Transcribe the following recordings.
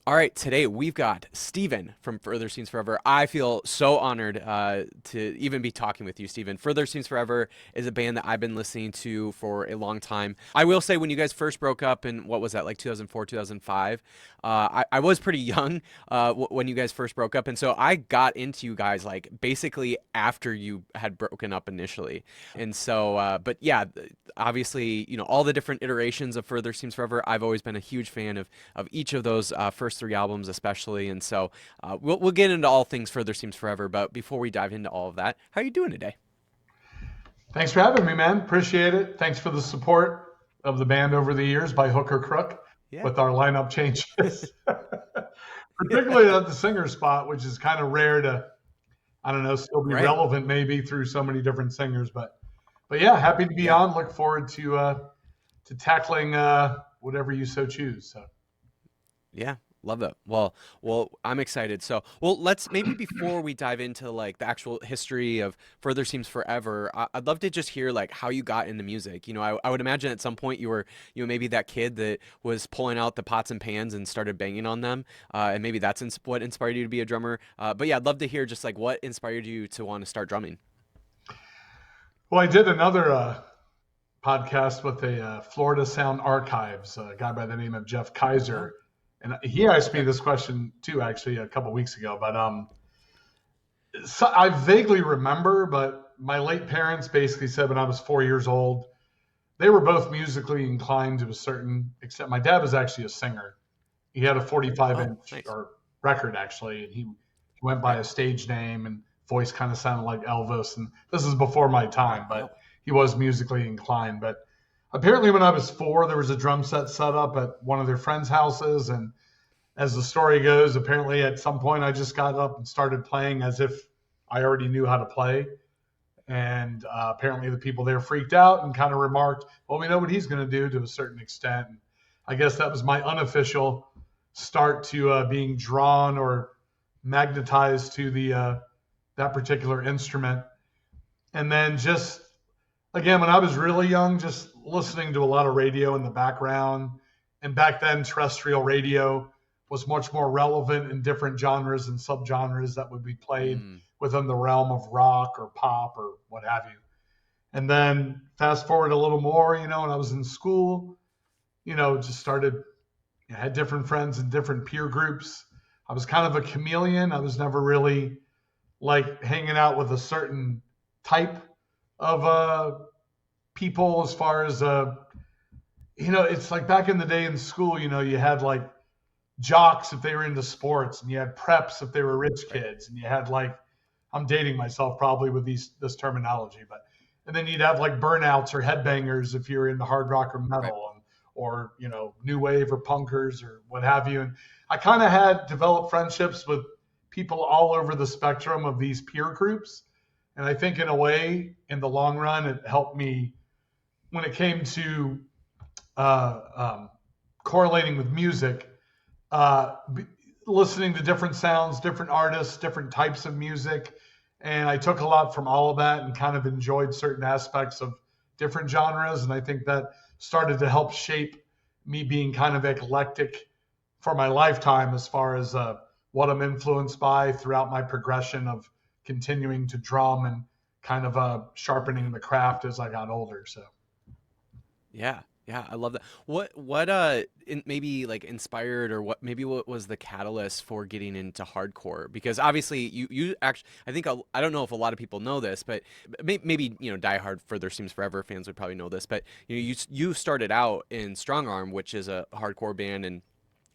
All right, today we've got Steven from Further Seems Forever. I feel so honored to even be talking with you, Steven. Further Seems Forever is a band that I've been listening to for a long time. I will say, when you guys first broke up in, what was that, like 2004, 2005, I was pretty young when you guys first broke up. And so I got into you guys like basically after you had broken up initially. And so, but yeah, obviously, all the different iterations of Further Seems Forever, I've always been a huge fan of each of those first three albums especially. And so we'll get into all things Further Seems Forever, but before we dive into all of that, how are you doing today? Thanks for having me, man. Appreciate it. Thanks for the support of the band over the years by hook or crook with our lineup changes. Particularly at the singer spot, which is kind of rare to, I don't know, still be relevant maybe through so many different singers. But yeah, happy to be on. Look forward to tackling whatever you so choose. So. Yeah. Love that. Well, I'm excited. So, let's maybe before we dive into like the actual history of Further Seems Forever, I'd love to just hear like how you got into music. I would imagine at some point you were, maybe that kid that was pulling out the pots and pans and started banging on them, and maybe that's what inspired you to be a drummer. But yeah, I'd love to hear just like what inspired you to want to start drumming. Well, I did another podcast with a Florida Sound Archives, a guy by the name of Jeff Kleisath. And he asked me this question too, actually, a couple of weeks ago. But so I vaguely remember, but my late parents basically said when I was 4 years old, they were both musically inclined to a certain extent. My dad was actually a singer. He had a 45-inch or record, actually, and he went by a stage name and voice kind of sounded like Elvis. And this is before my time, but he was musically inclined. But apparently when I was 4, there was a drum set up at one of their friends' houses. And as the story goes, apparently at some point I just got up and started playing as if I already knew how to play. And apparently the people there freaked out and kind of remarked, well, we know what he's going to do to a certain extent. And I guess that was my unofficial start to being drawn or magnetized to that particular instrument. And then just, again, when I was really young, just listening to a lot of radio in the background. And back then, terrestrial radio was much more relevant in different genres and subgenres that would be played within the realm of rock or pop or what have you. And then fast forward a little more, when I was in school, just started, had different friends in different peer groups. I was kind of a chameleon. I was never really like hanging out with a certain type of people as far as it's like back in the day in school, you had like jocks if they were into sports, and you had preps if they were rich kids, and you had like, I'm dating myself probably with this terminology, and then you'd have like burnouts or headbangers if you're into hard rock or metal, or new wave or punkers or what have you. And I kind of had developed friendships with people all over the spectrum of these peer groups. And I think in a way, in the long run, it helped me when it came to correlating with music, listening to different sounds, different artists, different types of music. And I took a lot from all of that and kind of enjoyed certain aspects of different genres. And I think that started to help shape me being kind of eclectic for my lifetime as far as what I'm influenced by throughout my progression of continuing to drum and kind of sharpening the craft as I got older. So. Yeah, I love that. What maybe like inspired, or what was the catalyst for getting into hardcore? Because obviously you actually, I think, I don't know if a lot of people know this, but maybe diehard Further Seems Forever fans would probably know this, but you started out in Strong Arm, which is a hardcore band,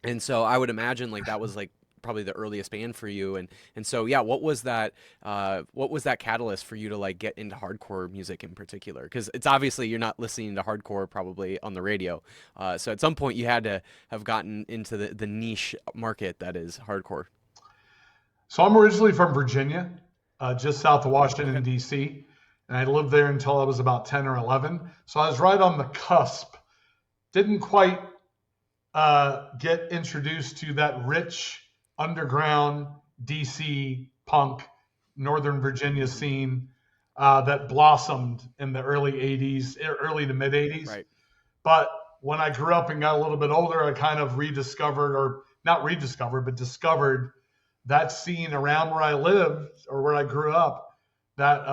and so I would imagine like that was like probably the earliest band for you, and so yeah, what was that catalyst for you to like get into hardcore music in particular? Because it's obviously you're not listening to hardcore probably on the radio, so at some point you had to have gotten into the niche market that is hardcore. So I'm originally from Virginia, just south of Washington, D.C., and I lived there until I was about 10 or 11. So I was right on the cusp. Didn't quite get introduced to that rich underground DC punk Northern Virginia scene that blossomed in the early 80s, early to mid 80s. Right. But when I grew up and got a little bit older, I kind of rediscovered or not rediscovered, but discovered that scene around where I lived or where I grew up that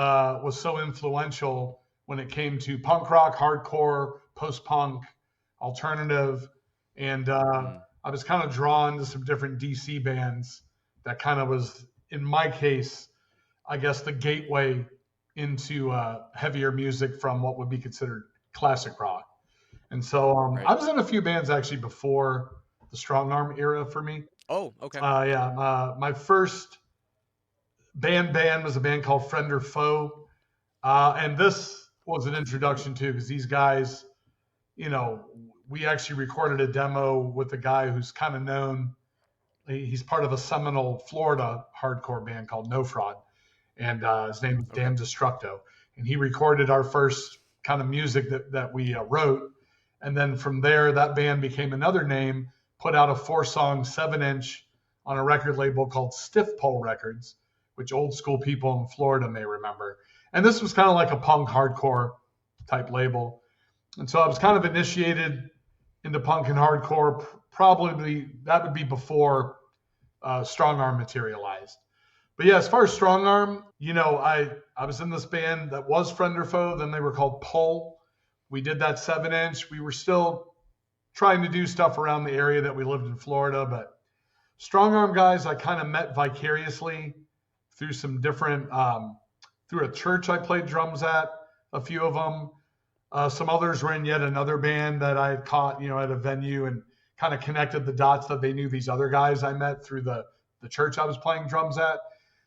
was so influential when it came to punk rock, hardcore, post-punk, alternative, and Mm, I was kind of drawn to some different DC bands that kind of was, in my case, I guess the gateway into heavier music from what would be considered classic rock. And so I right. was in a few bands actually before the strong arm era for me. Oh, okay. Yeah, my first band was a band called Friend or Foe, and this was an introduction too because these guys, you know, we actually recorded a demo with a guy who's kind of known. He's part of a seminal Florida hardcore band called No Fraud, and his name is Okay. Dan Destructo. And he recorded our first kind of music that we wrote. And then from there, that band became another name, put out a 4-song 7-inch on a record label called Stiff Pole Records, which old school people in Florida may remember. And this was kind of like a punk hardcore type label. And so I was kind of initiated into punk and hardcore. Probably that would be before Strong Arm materialized. But yeah, as far as Strong Arm, I was in this band that was Friend or Foe. Then they were called Pull. We did that 7-inch. We were still trying to do stuff around the area that we lived in Florida. But Strong Arm guys, I kind of met vicariously through some different, through a church I played drums at, a few of them. Some others were in yet another band that I had caught, at a venue and kind of connected the dots that they knew these other guys I met through the church I was playing drums at.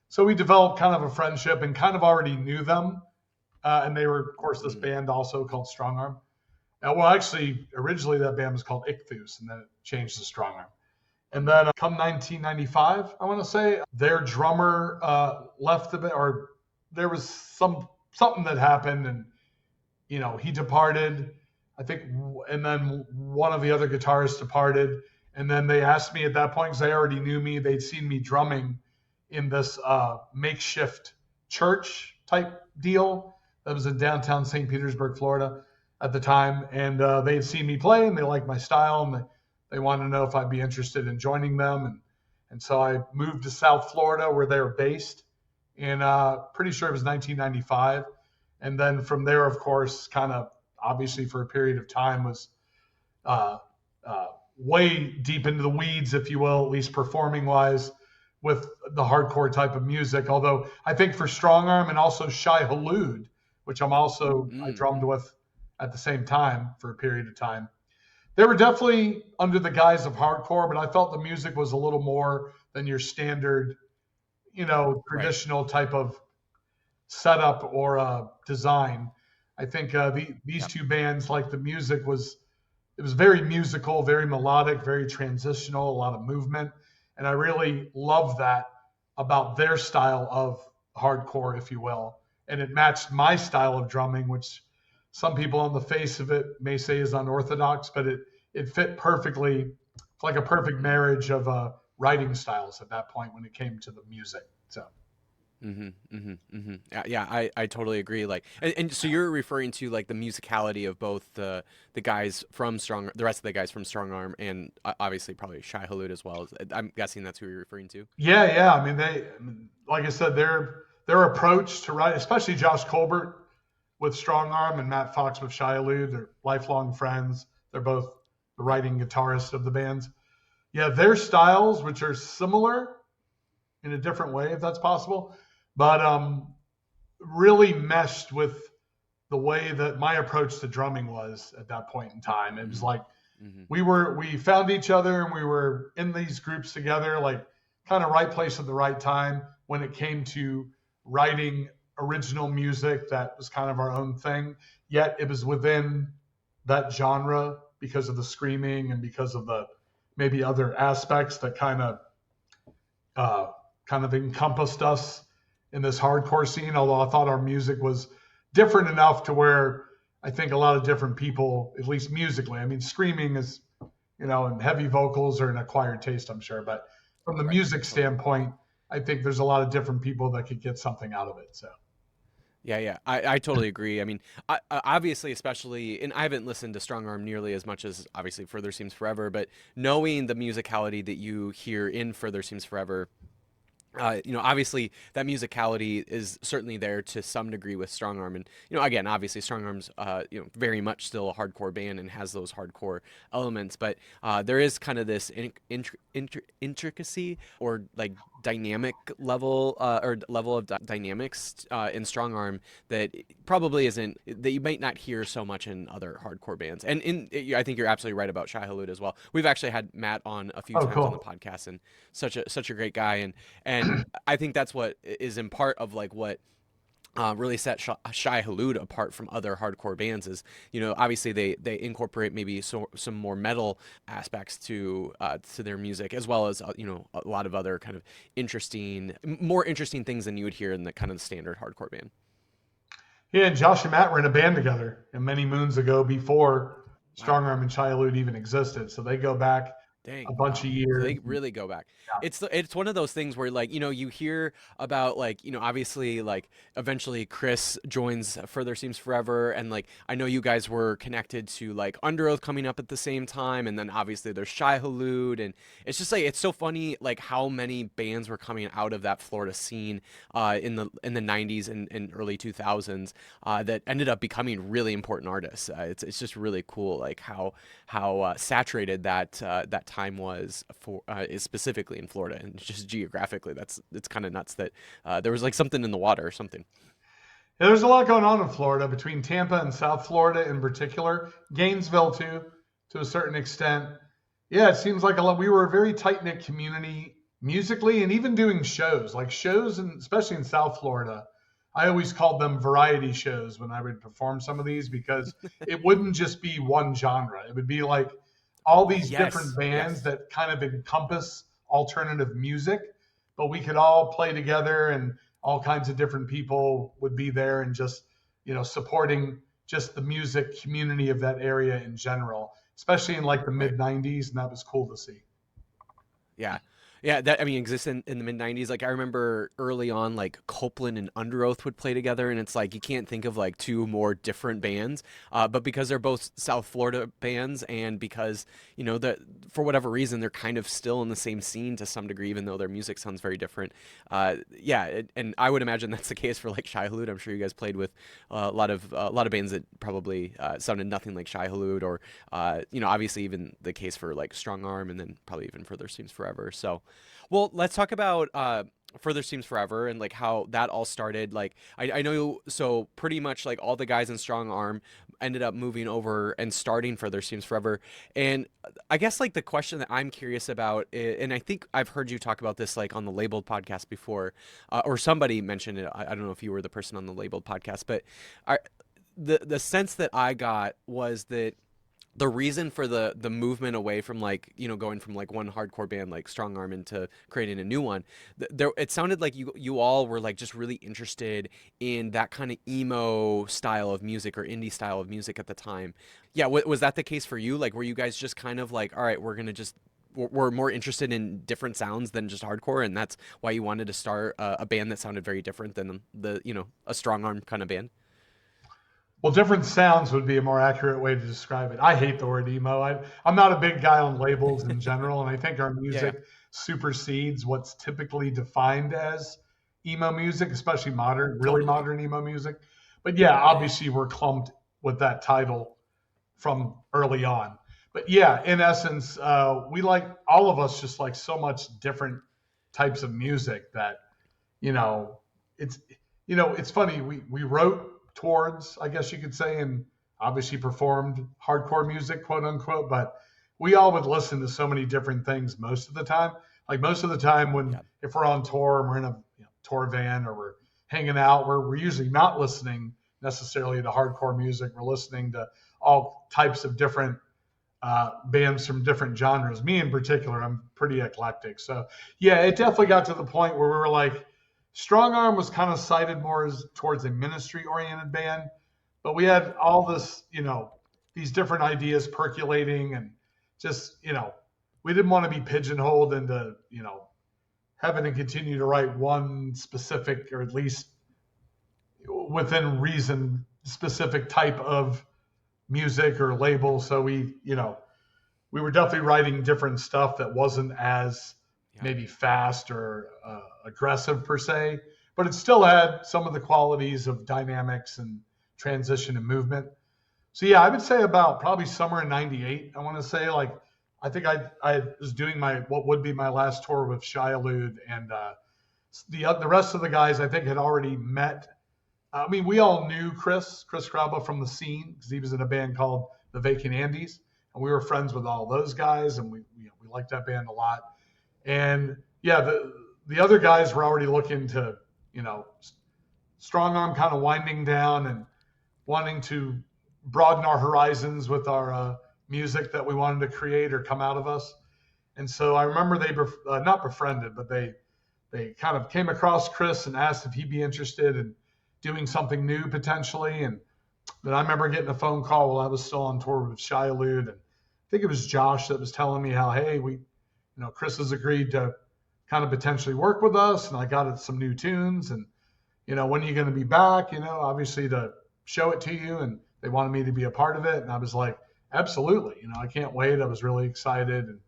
So we developed kind of a friendship and kind of already knew them. And they were, of course, this Mm, band also called Strong Arm. Well, actually, originally that band was called Ichthus, and then it changed to Strong Arm. And then come 1995, I want to say, their drummer left the band, or there was something that happened, and he departed, I think, and then one of the other guitarists departed. And then they asked me at that point, because they already knew me, they'd seen me drumming in this makeshift church type deal that was in downtown St. Petersburg, Florida at the time. And they had seen me play and they liked my style and they wanted to know if I'd be interested in joining them. And so I moved to South Florida where they were based in pretty sure it was 1995. And then from there, of course, kind of obviously for a period of time was uh, way deep into the weeds, if you will, at least performing wise, with the hardcore type of music. Although I think for Strong Arm and also Shai Hulud, which I mm, drummed with at the same time for a period of time. They were definitely under the guise of hardcore, but I felt the music was a little more than your standard, right. traditional type of setup or design. I think these Yeah. two bands, like the music it was very musical, very melodic, very transitional, a lot of movement. And I really love that about their style of hardcore, if you will. And it matched my style of drumming, which some people on the face of it may say is unorthodox, but it fit perfectly. It's like a perfect Mm. marriage of writing styles at that point when it came to the music. So Yeah, yeah, I totally agree. Like, and so you're referring to like the musicality of both the guys from the rest of the guys from Strong Arm, and obviously probably Shai Hulud as well. I'm guessing that's who you're referring to. yeah. I mean, like I said, their approach to write, especially Josh Colbert with Strong Arm and Matt Fox with Shia Lou, they're lifelong friends. They're both the Right. writing guitarists of the bands. Yeah, their styles, which are similar in a different way, if that's possible, but really meshed with the way that my approach to drumming was at that point in time. It was Mm-hmm. like Mm-hmm. we found each other and we were in these groups together, like kind of right place at the right time when it came to writing original music that was kind of our own thing. Yet it was within that genre because of the screaming and because of the maybe other aspects that uh, kind of encompassed us in this hardcore scene. Although I thought our music was different enough to where I think a lot of different people, at least musically, I mean, screaming is, and heavy vocals are an acquired taste, I'm sure. But from the Right. music Totally. standpoint, I think there's a lot of different people that could get something out of it. So Yeah, yeah, I totally agree. I mean, obviously, especially, and I haven't listened to Strong Arm nearly as much as obviously Further Seems Forever, but knowing the musicality that you hear in Further Seems Forever, obviously that musicality is certainly there to some degree with Strong Arm, and again, obviously Strong Arm's, very much still a hardcore band and has those hardcore elements, but there is kind of this intricacy or like dynamic level, or level of dynamics in Strong Arm that probably isn't that you might not hear so much in other hardcore bands. And I think you're absolutely right about Shai Hulud as well. We've actually had Matt on a few Oh, times on the cool. podcast, and such a great guy. And I think that's what is in part of like what really set Shai Hulud apart from other hardcore bands is, obviously they incorporate maybe some more metal aspects to their music, as well as a lot of other kind of more interesting things than you would hear in the kind of standard hardcore band. Yeah, and Josh and Matt were in a band together and many moons ago before Wow. Strong Arm and Childhood even existed. So they go back a Dang, bunch wow. of So years. they really go back. Yeah. It's one of those things where like, you hear about like, obviously like eventually Chris joins Further Seems Forever, and like I know you guys were connected to like Under Oath coming up at the same time, and then obviously there's Shai Hulud, and it's just like it's so funny like how many bands were coming out of that Florida scene in the 90s and early 2000s that ended up becoming really important artists. It's just really cool like how saturated that time was for is specifically in Florida, and just geographically it's kind of nuts that there was like something in the water or something. Yeah, there's a lot going on in Florida between Tampa and South Florida in particular, Gainesville too, to a certain extent. Yeah, it seems like a lot. We were a very tight knit community musically, and even doing shows, like shows, and especially in South Florida. I always called them variety shows when I would perform some of these because it wouldn't just be one genre. It would be like all these different Yes, bands yes. that kind of encompass alternative music, but we could all play together and all kinds of different people would be there and just, supporting just the music community of that area in general, especially in like the Right. mid 90s. And that was cool to see. Yeah. Yeah, that I mean exists in the mid '90s. Like I remember early on, like Copeland and Under Oath would play together, and it's like you can't think of like two more different bands. But because they're both South Florida bands, and because that for whatever reason they're kind of still in the same scene to some degree, even though their music sounds very different. Yeah, and I would imagine that's the case for like Shai Hulud. I'm sure you guys played with a lot of bands that probably sounded nothing like Shai Hulud, or obviously even the case for like Strong Arm, and then probably even Further Seems Forever. So. Well, let's talk about Further Seems Forever and like how that all started. Like I know, so pretty much like all the guys in Strong Arm ended up moving over and starting Further Seems Forever. And I guess like the question that I'm curious about, and I think I've heard you talk about this like on the Labeled podcast before, or somebody mentioned it. I don't know if you were the person on the Labeled podcast, but I, the sense that I got was that the reason for the movement away from like going from like one hardcore band like Strong Arm into creating a new one, there it sounded like you all were like just really interested in that kind of emo style of music or indie style of music at the time. Yeah, was that the case for you? Like, were you guys just kind of like, all right, we're gonna just we're more interested in different sounds than just hardcore, and that's why you wanted to start a band that sounded very different than the a Strong Arm kind of band? Well, different sounds would be a more accurate way to describe it. I hate the word emo. I'm not a big guy on labels in general, and I think our Yeah, yeah, music supersedes what's typically defined as emo music, especially modern, really totally. modern emo music. But yeah, Yeah, obviously we're clumped with that title from early on. But yeah, in essence, we like all of us just like so much different types of music that you know, it's it's funny. We wrote towards, I guess you could say, and obviously performed hardcore music, quote unquote. But we all would listen to so many different things most of the time. Like most of the time, when yeah, if we're on tour and we're in a tour van or we're hanging out, we're usually not listening necessarily to hardcore music. We're listening to all types of different bands from different genres. Me in particular, I'm pretty eclectic. So yeah, it definitely yeah. got to the point where we were like, Strong Arm was kind of cited more as towards a ministry oriented band, but we had all this, these different ideas percolating and just, we didn't want to be pigeonholed into, having to continue to write one specific or at least within reason, specific type of music or label. So we were definitely writing different stuff that wasn't as Yeah. maybe fast or aggressive per se, but it still had some of the qualities of dynamics and transition and movement. So yeah, I would say about probably summer in '98. I want to say like I think I was doing my what would be my last tour with Shia and the rest of the guys I think had already met. I mean, we all knew Chris Graba from the scene because he was in a band called the Vacant Andes, and we were friends with all those guys, and we liked that band a lot. And yeah, the other guys were already looking to strong arm kind of winding down and wanting to broaden our horizons with our music that we wanted to create or come out of us. And so I remember they not befriended, but they kind of came across Chris and asked if he'd be interested in doing something new potentially. And then I remember getting a phone call while I was still on tour with Shia Lude, and I think it was Josh that was telling me how, hey, Chris has agreed to kind of potentially work with us, and I got some new tunes, and when are you going to be back? Obviously to show it to you, and they wanted me to be a part of it, and I was like, absolutely, I can't wait. I was really excited, and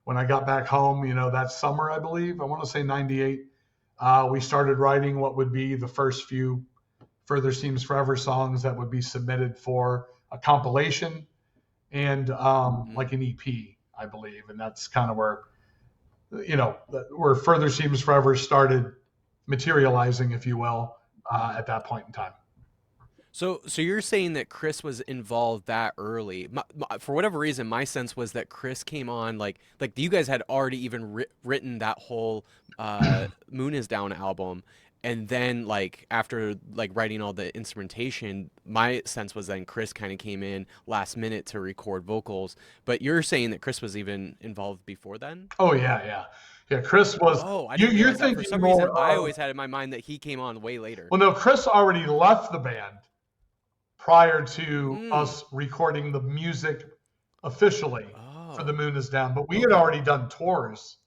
when I got back home, that summer, I believe, I want to say '98, we started writing what would be the first few Further Seems Forever songs that would be submitted for a compilation and like an EP, I believe. And that's kind of where Further Seems Forever started materializing, if you will, at that point in time. So you're saying that Chris was involved that early. For whatever reason, my sense was that Chris came on like you guys had already even written that whole Moon Is Down album, and then like after like writing all the instrumentation, my sense was then Chris kind of came in last minute to record vocals. But you're saying that Chris was even involved before then? Oh yeah, yeah, yeah. Chris was. Oh, I didn't You're realize that. For thinking some reason, more I of. always had in my mind that he came on way later. Well, no, Chris already left the band prior to Mm. us recording the music officially for The Oh, Moon Is Down. But we had okay. already done tours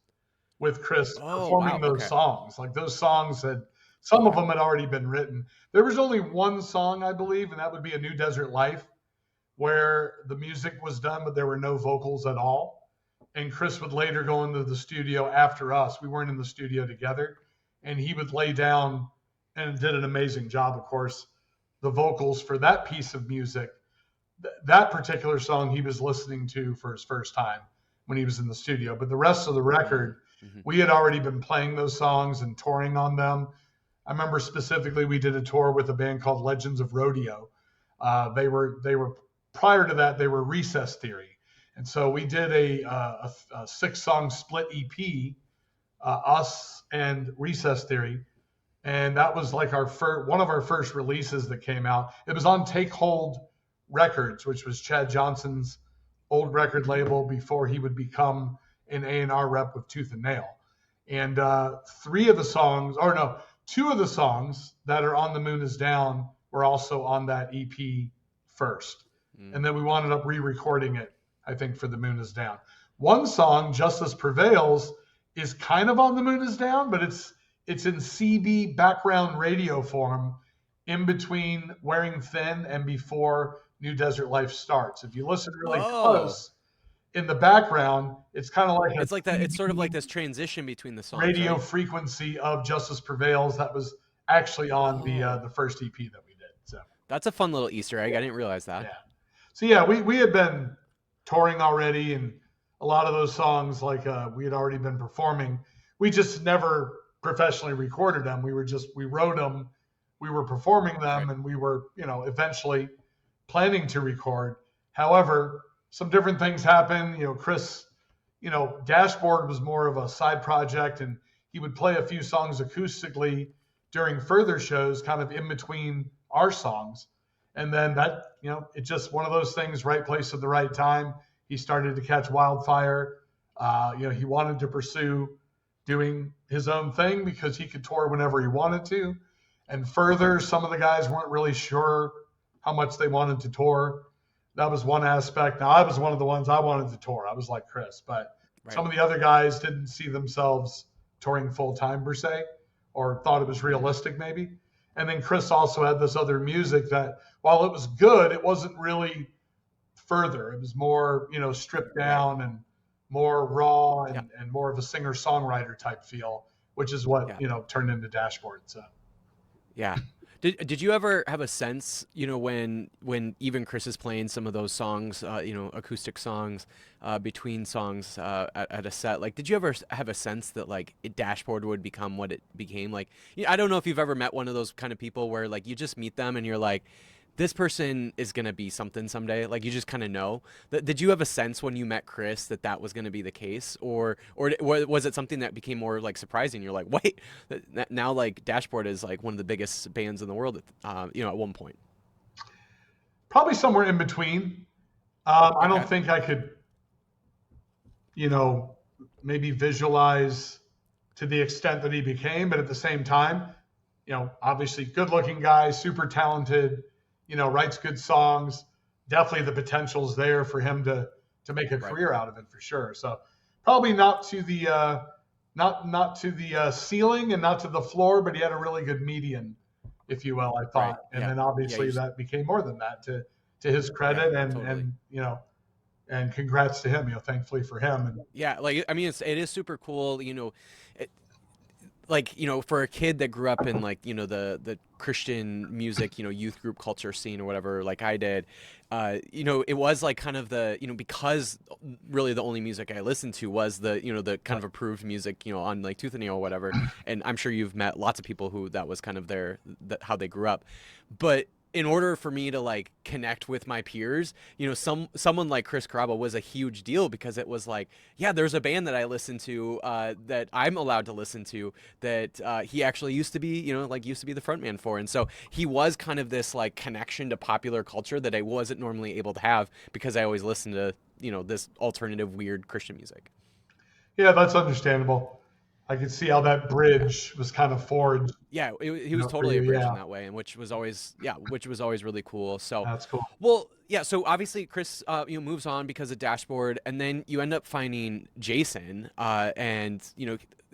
with Chris Oh, performing wow. those Okay. songs. Like those songs some of Okay. them had already been written. There was only one song, I believe, and that would be A New Desert Life, where the music was done, but there were no vocals at all. And Chris would later go into the studio after us. We weren't in the studio together. And he would lay down and did an amazing job, of course, the vocals for that piece of music. That particular song he was listening to for his first time when he was in the studio. But the rest of the Mm. record, Hmm. we had already been playing those songs and touring on them. I remember specifically we did a tour with a band called Legends of Rodeo. They were prior to that they were Recess Theory, and so we did a 6-song split EP, us and Recess Theory, and that was like one of our first releases that came out. It was on Take Hold Records, which was Chad Johnson's old record label before he would become an A&R rep with Tooth and Nail. And three of the songs, or no, two of the songs that are on The Moon Is Down were also on that EP first. Mm. And then we wound up re-recording it, I think, for The Moon Is Down. One song, Justice Prevails, is kind of on The Moon Is Down, but it's in CB background radio form in between Wearing Thin and before New Desert Life starts. If you listen really Oh, close, in the background, it's kind of like a it's like that. It's sort of like CB this transition between the songs, radio right? frequency of Justice Prevails that was actually on Oh, the first EP that we did. So that's a fun little Easter egg. I didn't realize that. yeah, so yeah, we had been touring already, and a lot of those songs like we had already been performing. We just never professionally recorded them. We wrote them, we were performing them, Right. and we were eventually planning to record. However, some different things happened. Chris, Dashboard was more of a side project, and he would play a few songs acoustically during further shows, kind of in between our songs. And then that, it's just one of those things, right place at the right time. He started to catch wildfire. He wanted to pursue doing his own thing because he could tour whenever he wanted to. And further, some of the guys weren't really sure how much they wanted to tour. That was one aspect. Now, I was one of the ones I wanted to tour. I was like Chris, but Right. some of the other guys didn't see themselves touring full time per se, or thought it was Hmm. realistic maybe. And then Chris also had this other music that, while it was good, it wasn't really further. It was more, stripped Right. down and more raw Yeah. and more of a singer-songwriter type feel, which is what, Yeah. turned into Dashboard. So. Yeah. Did you ever have a sense, when even Chris is playing some of those songs, acoustic songs, between songs, at a set, like, did you ever have a sense that like Dashboard would become what it became? Like, I don't know if you've ever met one of those kind of people where like you just meet them and you're like, this person is gonna be something someday. Like you just kind of know. Did you have a sense when you met Chris that that was gonna be the case, or was it something that became more like surprising? You're like, wait, now like Dashboard is like one of the biggest bands in the world. At one point. Probably somewhere in between. I don't Okay. think I could, you know, maybe visualize to the extent that he became, but at the same time, obviously good looking guy, super talented, writes good songs. Definitely the potential's there for him to make a Right. career out of it for sure. So probably not to the not to the ceiling and not to the floor, but he had a really good median, if you will, I Right. thought. And Yeah. then Yeah. obviously that became more than that to his Yeah. credit and Totally. and congrats to him, thankfully for him. And Yeah. Like I mean, it is super cool. It, like for a kid that grew up in like the Christian music youth group culture scene or whatever like I did, it was like kind of the because really the only music I listened to was the kind of approved music on like Tooth and Nail or whatever, and I'm sure you've met lots of people who that was kind of how they grew up, but in order for me to like connect with my peers, someone like Chris Carrabba was a huge deal because it was like, yeah, there's a band that I listen to, that I'm allowed to listen to, that he actually used to be, used to be the frontman for, and so he was kind of this like connection to popular culture that I wasn't normally able to have because I always listened to this alternative weird Christian music. yeah, that's understandable. I could see how that bridge was kind of forged, Yeah, he was for totally you. a bridge in Yeah, that way, and which was always really cool. So, that's cool. well, yeah. So obviously, Chris, moves on because of Dashboard, and then you end up finding Jason, and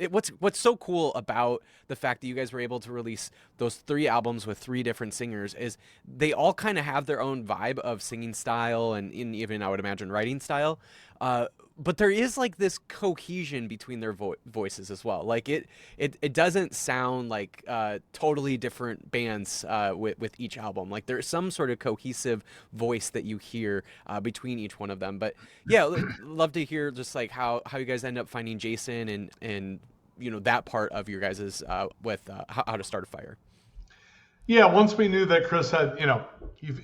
what's so cool about the fact that you guys were able to release those 3 albums with 3 different singers is they all kind of have their own vibe of singing style and even I would imagine writing style. But there is like this cohesion between their voices as well. Like it doesn't sound like totally different bands with each album. Like there's some sort of cohesive voice that you hear between each one of them. But yeah, love to hear just like how you guys end up finding Jason and that part of your guys's with how to start a fire. Yeah, once we knew that Chris had,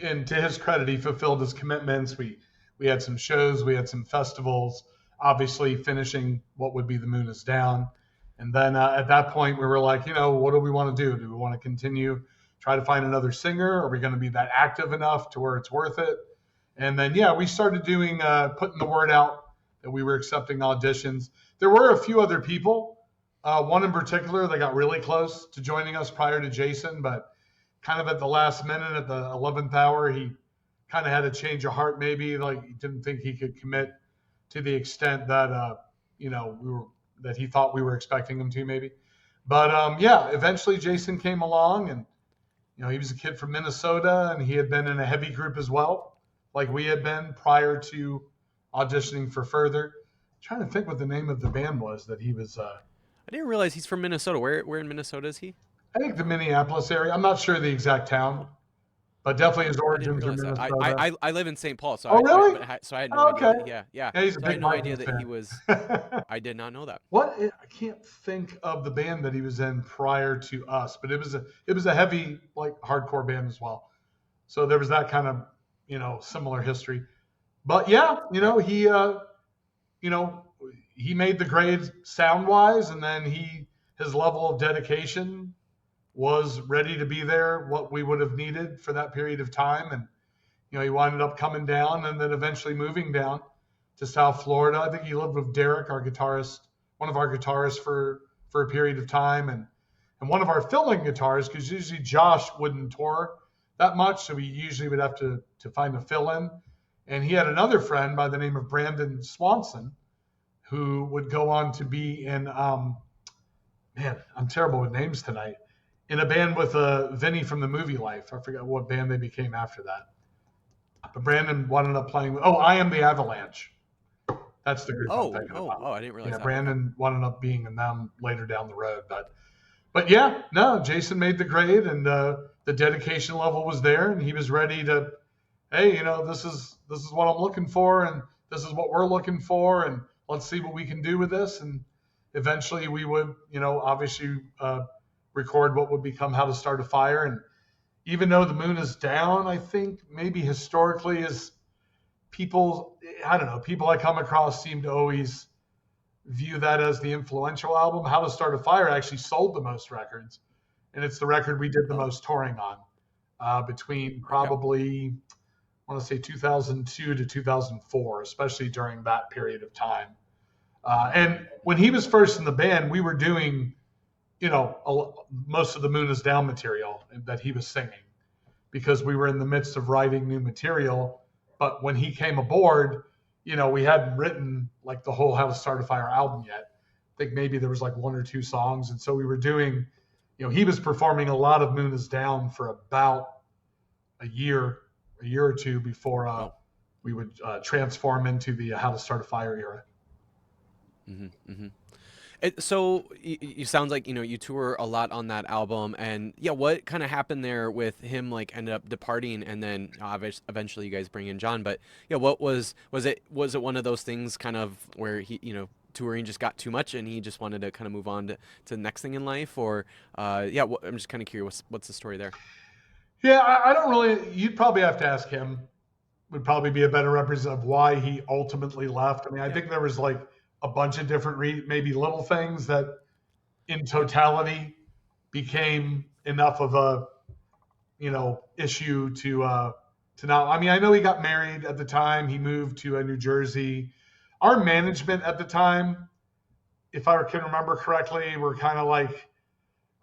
and to his credit, he fulfilled his commitments. We had some shows, we had some festivals, obviously finishing what would be The Moon Is Down. And then at that point, we were like, what do we want to do? Do we want to continue, try to find another singer? Are we going to be that active enough to where it's worth it? And then, yeah, we started putting the word out that we were accepting auditions. There were a few other people, one in particular that got really close to joining us prior to Jason, but kind of at the last minute, at the 11th hour, he kind of had a change of heart. Maybe like he didn't think he could commit to the extent that that he thought we were expecting him to. Maybe, but yeah, eventually Jason came along, and he was a kid from Minnesota, and he had been in a heavy group as well, like we had been prior to auditioning for Further. I'm trying to think what the name of the band was that he was. I didn't realize he's from Minnesota. Where in Minnesota is he? I think the Minneapolis area. I'm not sure the exact town, Oh, but definitely his I didn't origins are realize that. Minnesota. I live in St. Paul, so Oh, really? so I had no Oh, idea okay. that. Yeah. Yeah, he's a So I had big no idea Vikings that he was. fan. I did not know that. I can't think of the band that he was in prior to us, but it was a heavy like hardcore band as well. So there was that kind of similar history. But yeah, Right. you know he made the grade sound wise, and then his level of dedication was ready to be there, what we would have needed for that period of time, and he wound up coming down and then eventually moving down to South Florida. I think he lived with Derek, our guitarist, one of our guitarists for a period of time, and one of our filling guitarists, because usually Josh wouldn't tour that much, so we usually would have to find a fill in. And he had another friend by the name of Brandon Swanson, who would go on to be in man, I'm terrible with names tonight. in a band with Vinny from the Movie Life. I forget what band they became after that. But Brandon wound up playing with, I Am the Avalanche. That's the group I'm thinking about. I didn't realize Yeah, that. Okay. Brandon wound up being in them later down the road. But yeah, no, Jason made the grade, and the dedication level was there, and he was ready to, hey, this is what I'm looking for, and this is what we're looking for, and let's see what we can do with this. And eventually we would, obviously record what would become How to Start a Fire. And even though The Moon is Down, I think maybe historically is people I come across seem to always view that as the influential album. How to Start a Fire actually sold the most records, and it's the record we did the most touring on between probably, I want to say 2002 to 2004, especially during that period of time. And when he was first in the band, we were doing, most of the Moon is Down material that he was singing because we were in the midst of writing new material. But when he came aboard, we hadn't written like the whole How to Start a Fire album yet. I think maybe there was like one or two songs. And so we were doing, he was performing a lot of Moon is Down for about a year or two before we would transform into the How to Start a Fire era. Mm-hmm, mm-hmm. So you sounds like you tour a lot on that album, and what kind of happened there with him? Like ended up departing, and then eventually you guys bring in John. But what was it one of those things kind of where he touring just got too much and he just wanted to kind of move on to the next thing in life, or I'm just kind of curious what's the story there? Yeah, I don't really. You'd probably have to ask him. Would probably be a better representative of why he ultimately left. I mean, I think there was like a bunch of different maybe little things that in totality became enough of a issue to not. I mean, I know he got married at the time. He moved to New Jersey. Our management at the time, if I can remember correctly, were kind of like,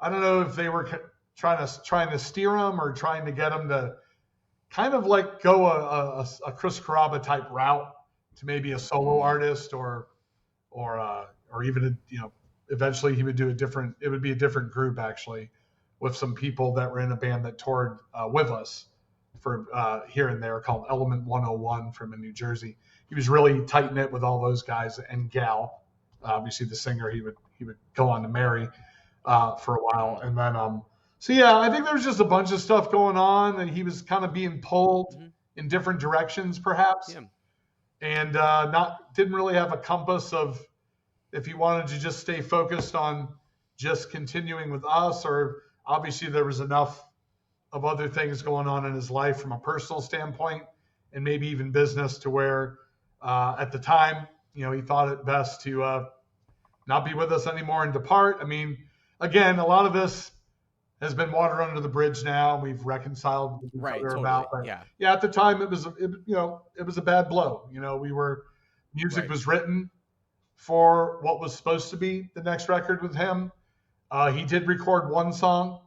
I don't know if they were trying to steer him or trying to get him to kind of like go a Chris Carrabba type route to maybe a solo artist or even eventually he would do it would be a different group actually with some people that were in a band that toured with us for here and there called Element 101 from in New Jersey. He was really tight knit with all those guys and gal. Obviously the singer he would go on to marry for a while. And then I think there was just a bunch of stuff going on and he was kind of being pulled in different directions perhaps. Yeah. And didn't really have a compass of if he wanted to just stay focused on just continuing with us, or obviously there was enough of other things going on in his life from a personal standpoint and maybe even business to where at the time, he thought it best to not be with us anymore and depart. I mean, again, a lot of this has been water under the bridge now. We've reconciled with each other totally. about that. Yeah, at the time it was a bad blow. Music was written for what was supposed to be the next record with him. He did record one song,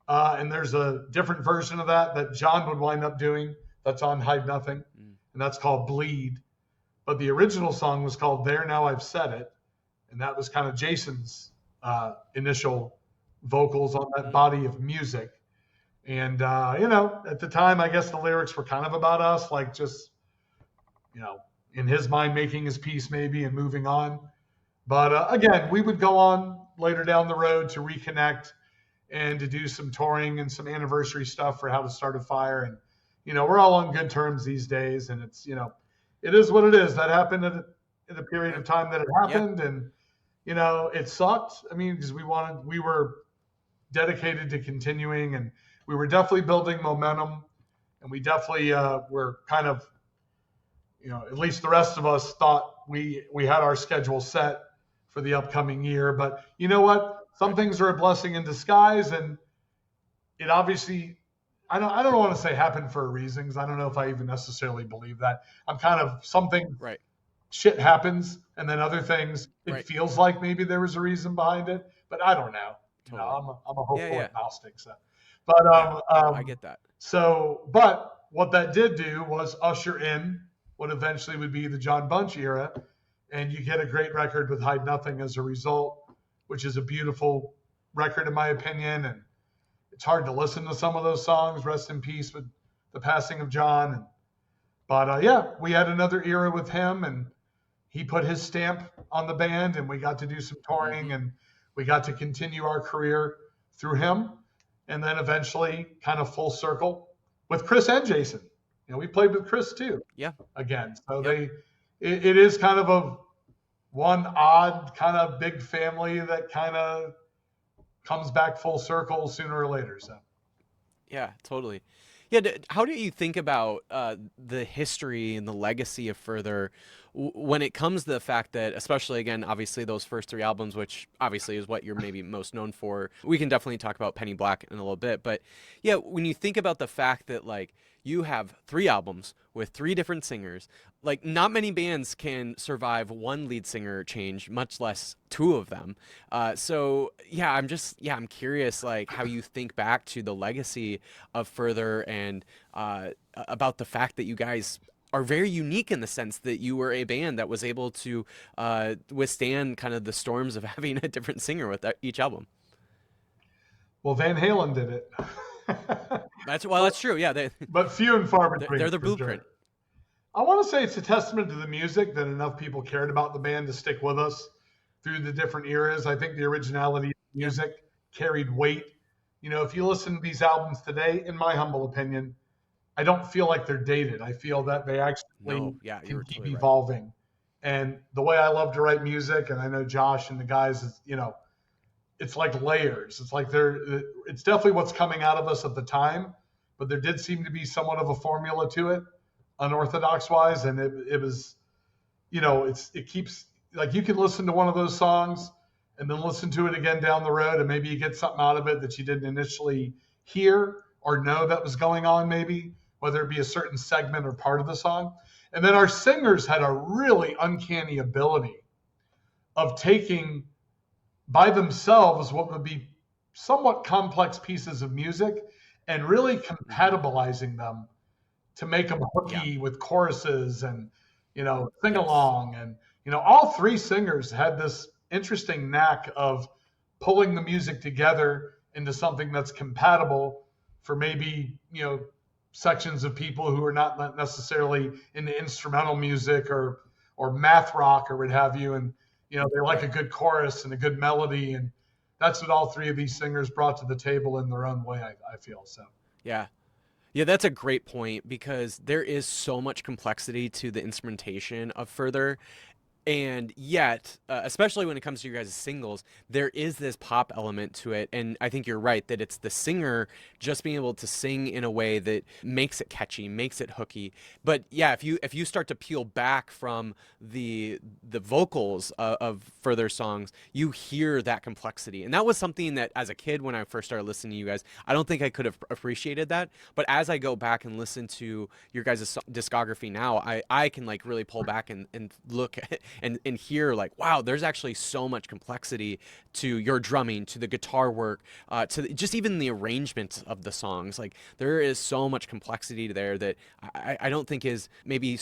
and there's a different version of that John would wind up doing that's on Hide Nothing, and that's called Bleed. But the original song was called There Now I've Said It, and that was kind of Jason's initial vocals on that body of music. And, at the time, I guess the lyrics were kind of about us, like just, in his mind, making his peace maybe and moving on. But again, we would go on later down the road to reconnect and to do some touring and some anniversary stuff for How to Start a Fire. And, we're all on good terms these days. And it's, it is what it is. That happened in the period of time that it happened. Yep. And, it sucked. I mean, because we were dedicated to continuing, and we were definitely building momentum, and we definitely were kind of, at least the rest of us thought we had our schedule set for the upcoming year. But you know what? Some things are a blessing in disguise, and it obviously, I don't want to say happened for a reason, because I don't know if I even necessarily believe that. I'm kind of something. Right. Shit happens, and then other things, it feels like maybe there was a reason behind it, but I don't know. Totally. I'm a hopeful agnostic. So, but I get that. So, but what that did do was usher in what eventually would be the John Bunch era, and you get a great record with Hide Nothing as a result, which is a beautiful record in my opinion. And it's hard to listen to some of those songs. Rest in peace with the passing of John. But yeah, we had another era with him, and he put his stamp on the band, and we got to do some touring, Hmm. and we got to continue our career through him, and then eventually kind of full circle with Chris and Jason. We played with Chris too Yeah. again. So Yep. it is kind of a one odd kind of big family that kind of comes back full circle sooner or later. So Yeah, totally. Yeah, how do you think about the history and the legacy of Further when it comes to the fact that, especially again, obviously those first three albums, which obviously is what you're maybe most known for. We can definitely talk about Penny Black in a little bit, but yeah, when you think about the fact that like you have three albums with three different singers, like not many bands can survive one lead singer change, much less two of them. So yeah, I'm curious like how you think back to the legacy of Further and about the fact that you guys are very unique in the sense that you were a band that was able to withstand kind of the storms of having a different singer with each album. well, Van Halen did it, That's true. Yeah, but few and far between they're the for sure. blueprint. I want to say it's a testament to the music that enough people cared about the band to stick with us through the different eras. I think the originality of the Yeah. music carried weight. If you listen to these albums today, in my humble opinion, I don't feel like they're dated. I feel that they No. actually Yeah, can you're keep totally right. evolving. And the way I love to write music, and I know Josh and the guys, it's like layers. It's definitely what's coming out of us at the time, but there did seem to be somewhat of a formula to it, unorthodox wise, and it was, it keeps like you can listen to one of those songs and then listen to it again down the road, and maybe you get something out of it that you didn't initially hear or know that was going on, maybe whether it be a certain segment or part of the song. And then our singers had a really uncanny ability of taking by themselves what would be somewhat complex pieces of music and really Hmm. compatibilizing them to make them Yeah. hooky with choruses and sing Yes. along. And all three singers had this interesting knack of pulling the music together into something that's compatible for maybe sections of people who are not necessarily into instrumental music or math rock or what have you. And they like a Right. good chorus and a good melody, and that's what all three of these singers brought to the table in their own way. I feel so. Yeah. Yeah, that's a great point because there is so much complexity to the instrumentation of Further. And yet, especially when it comes to your guys' singles, there is this pop element to it. And I think you're right that it's the singer just being able to sing in a way that makes it catchy, makes it hooky. But yeah, if you start to peel back from the vocals of Further songs, you hear that complexity. And that was something that as a kid when I first started listening to you guys, I don't think I could have appreciated that. But as I go back and listen to your guys' discography now, I can like really pull back and look at and hear like, wow, there's actually so much complexity to your drumming, to the guitar work, just even the arrangement of the songs. Like there is so much complexity there that I don't think is maybe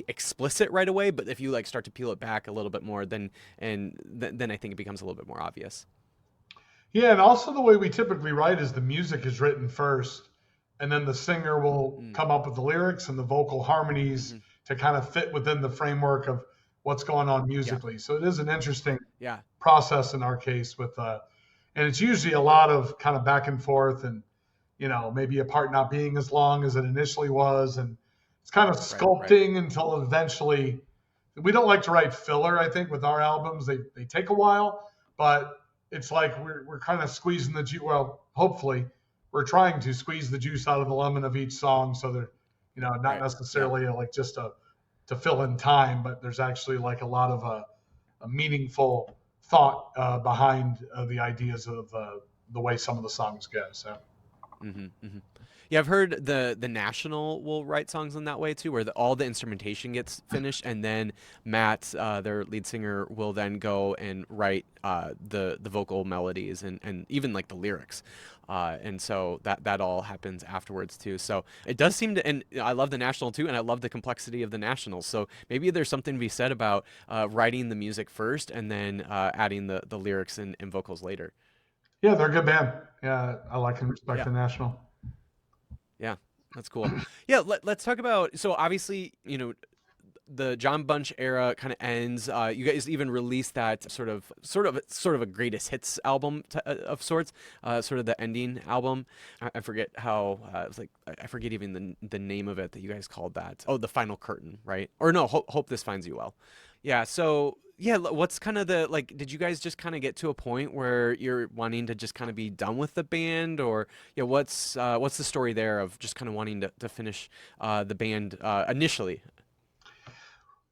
explicit right away, but if you like start to peel it back a little bit more, then I think it becomes a little bit more obvious. Yeah, and also the way we typically write is the music is written first, and then the singer will Mm, come up with the lyrics and the vocal harmonies hmm. to kind of fit within the framework of what's going on Yeah, musically. So it is an interesting yeah, process in our case and it's usually a lot of kind of back and forth and maybe a part not being as long as it initially was, and it's kind of right, right, sculpting until eventually we don't like to write filler. I think with our albums they take a while, but it's like we're kind of squeezing the juice. Well, hopefully we're trying to squeeze the juice out of the lemon of each song, so they're not right. Yeah. necessarily like just to fill in time, but there's actually like a lot of a meaningful thought behind the ideas of the way some of the songs go. So Hmm. Hmm. Yeah, I've heard the National will write songs in that way too, where all the instrumentation gets finished, and then Matt, their lead singer, will then go and write the vocal melodies and even like the lyrics, and so that all happens afterwards too. So it does seem to, and I love the National too, and I love the complexity of the Nationals. So maybe there's something to be said about writing the music first and then adding the lyrics and vocals later. Yeah, they're a good band. Yeah, I like and respect Yeah. the National. Yeah. That's cool. Yeah, let's talk about, so obviously, the John Bunch era kind of ends. You guys even released that sort of a greatest hits album of sorts, sort of the ending album. I forget how it was like. I forget even the name of it that you guys called that. Oh, the Final Curtain, right? Or no, Hope This Finds You Well. Yeah. So yeah, what's kind of the like? Did you guys just kind of get to a point where you're wanting to just kind of be done with the band, or yeah, what's the story there of just kind of wanting to finish the band initially?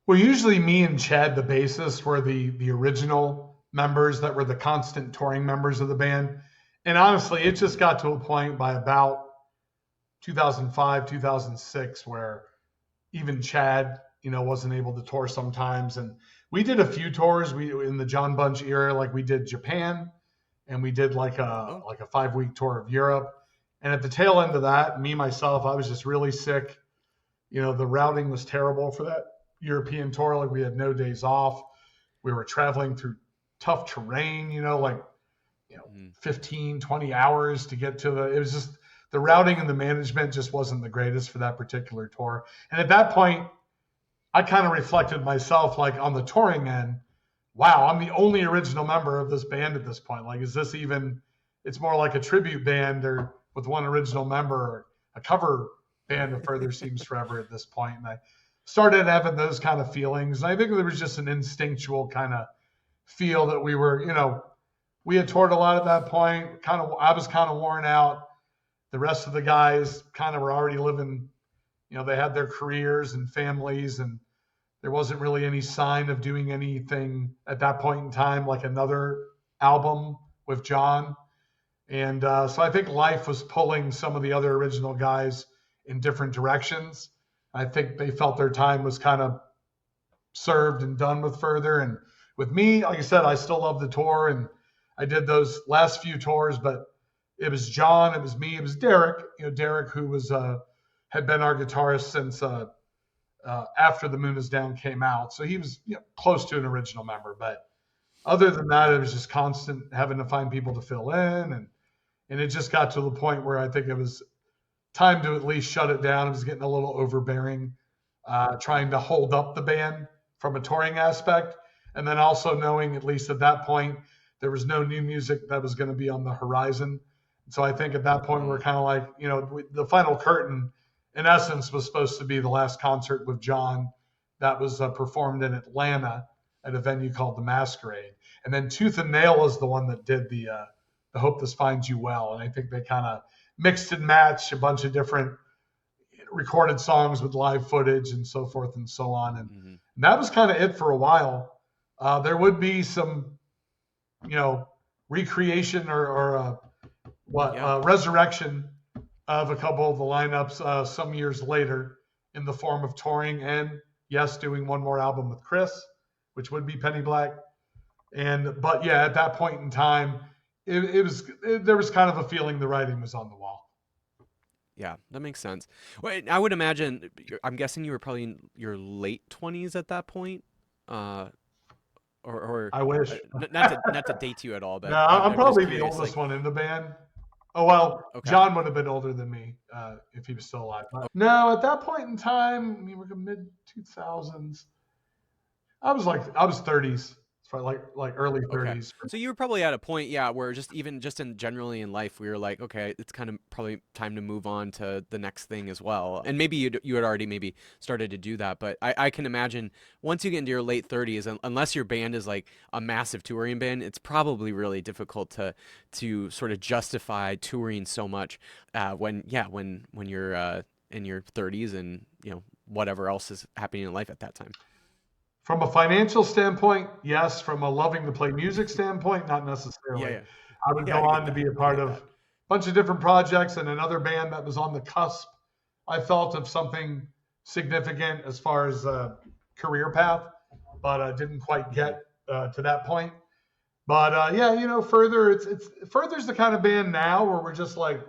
Well, usually me and Chad, the bassist, were the original members that were the constant touring members of the band. And honestly, it just got to a point by about 2005, 2006, where even Chad, wasn't able to tour sometimes. And we did a few tours. We in the John Bunch era, like we did Japan, and we did like a Oh. like a 5 week tour of Europe. And at the tail end of that, me myself, I was just really sick. The routing was terrible for that European tour. Like we had no days off. We were traveling through tough terrain, like Mhm. 15, 20 hours to get to it was just the routing and the management just wasn't the greatest for that particular tour. And at that point, I kind of reflected myself like on the touring end, wow, I'm the only original member of this band at this point. Like, is this even, it's more like a tribute band or with one original member or a cover band of Further Seems Forever at this point. And I started having those kind of feelings. And I think there was just an instinctual kind of feel that we were, we had toured a lot at that point. I was kind of worn out. The rest of the guys kind of were already living, they had their careers and families, and there wasn't really any sign of doing anything at that point in time, like another album with John. And so I think life was pulling some of the other original guys in different directions. I think they felt their time was kind of served and done with Further. And with me, like I said, I still love the tour, and I did those last few tours, but it was John, it was me, it was Derek. Derek, who was had been our guitarist since after The Moon Is Down came out, so he was close to an original member. But other than that, it was just constant having to find people to fill in, and it just got to the point where I think it was time to at least shut it down. It was getting a little overbearing, trying to hold up the band from a touring aspect, and then also knowing, at least at that point, there was no new music that was going to be on the horizon. So I think at that point we're kind of like, the Final Curtain, in essence, was supposed to be the last concert with John that was performed in Atlanta at a venue called the Masquerade, and then Tooth and Nail is the one that did the Hope This Finds You Well, and I think they kind of mixed and matched a bunch of different recorded songs with live footage and so forth and so on, and that was kind of it for a while. There would be some, recreation or resurrection of a couple of the lineups some years later in the form of touring and, yes, doing one more album with Chris, which would be Penny Black. But yeah, at that point in time, there was kind of a feeling the writing was on the wall. Yeah, that makes sense. Well, I would imagine. I'm guessing you were probably in your late 20s at that point, uh, or I wish. not to date you at all, No, but I'm I'm just probably the curious. oldest Like, one in the band. Oh, well, okay, John would have been older than me if he was still alive. But no, at that point in time, we were mid 2000s. I was 30s, so like early okay. 30s. So you were probably at a point, yeah, where just in generally in life, we were like, okay, it's kind of probably time to move on to the next thing as well. And maybe you had already maybe started to do that, but I can imagine once you get into your late 30s, unless your band is like a massive touring band, it's probably really difficult to sort of justify touring so much when you're in your 30s and whatever else is happening in life at that time. From a financial standpoint, yes. From a loving to play music standpoint, not Yeah, necessarily. yeah, I would yeah. go I get on to that. be a I part get of that. a bunch of different projects and another band that was on the cusp, I felt, of something significant as far as career path, but I didn't quite Hmm. get to that point. But yeah, Further, it's Further's the kind of band now where we're just like,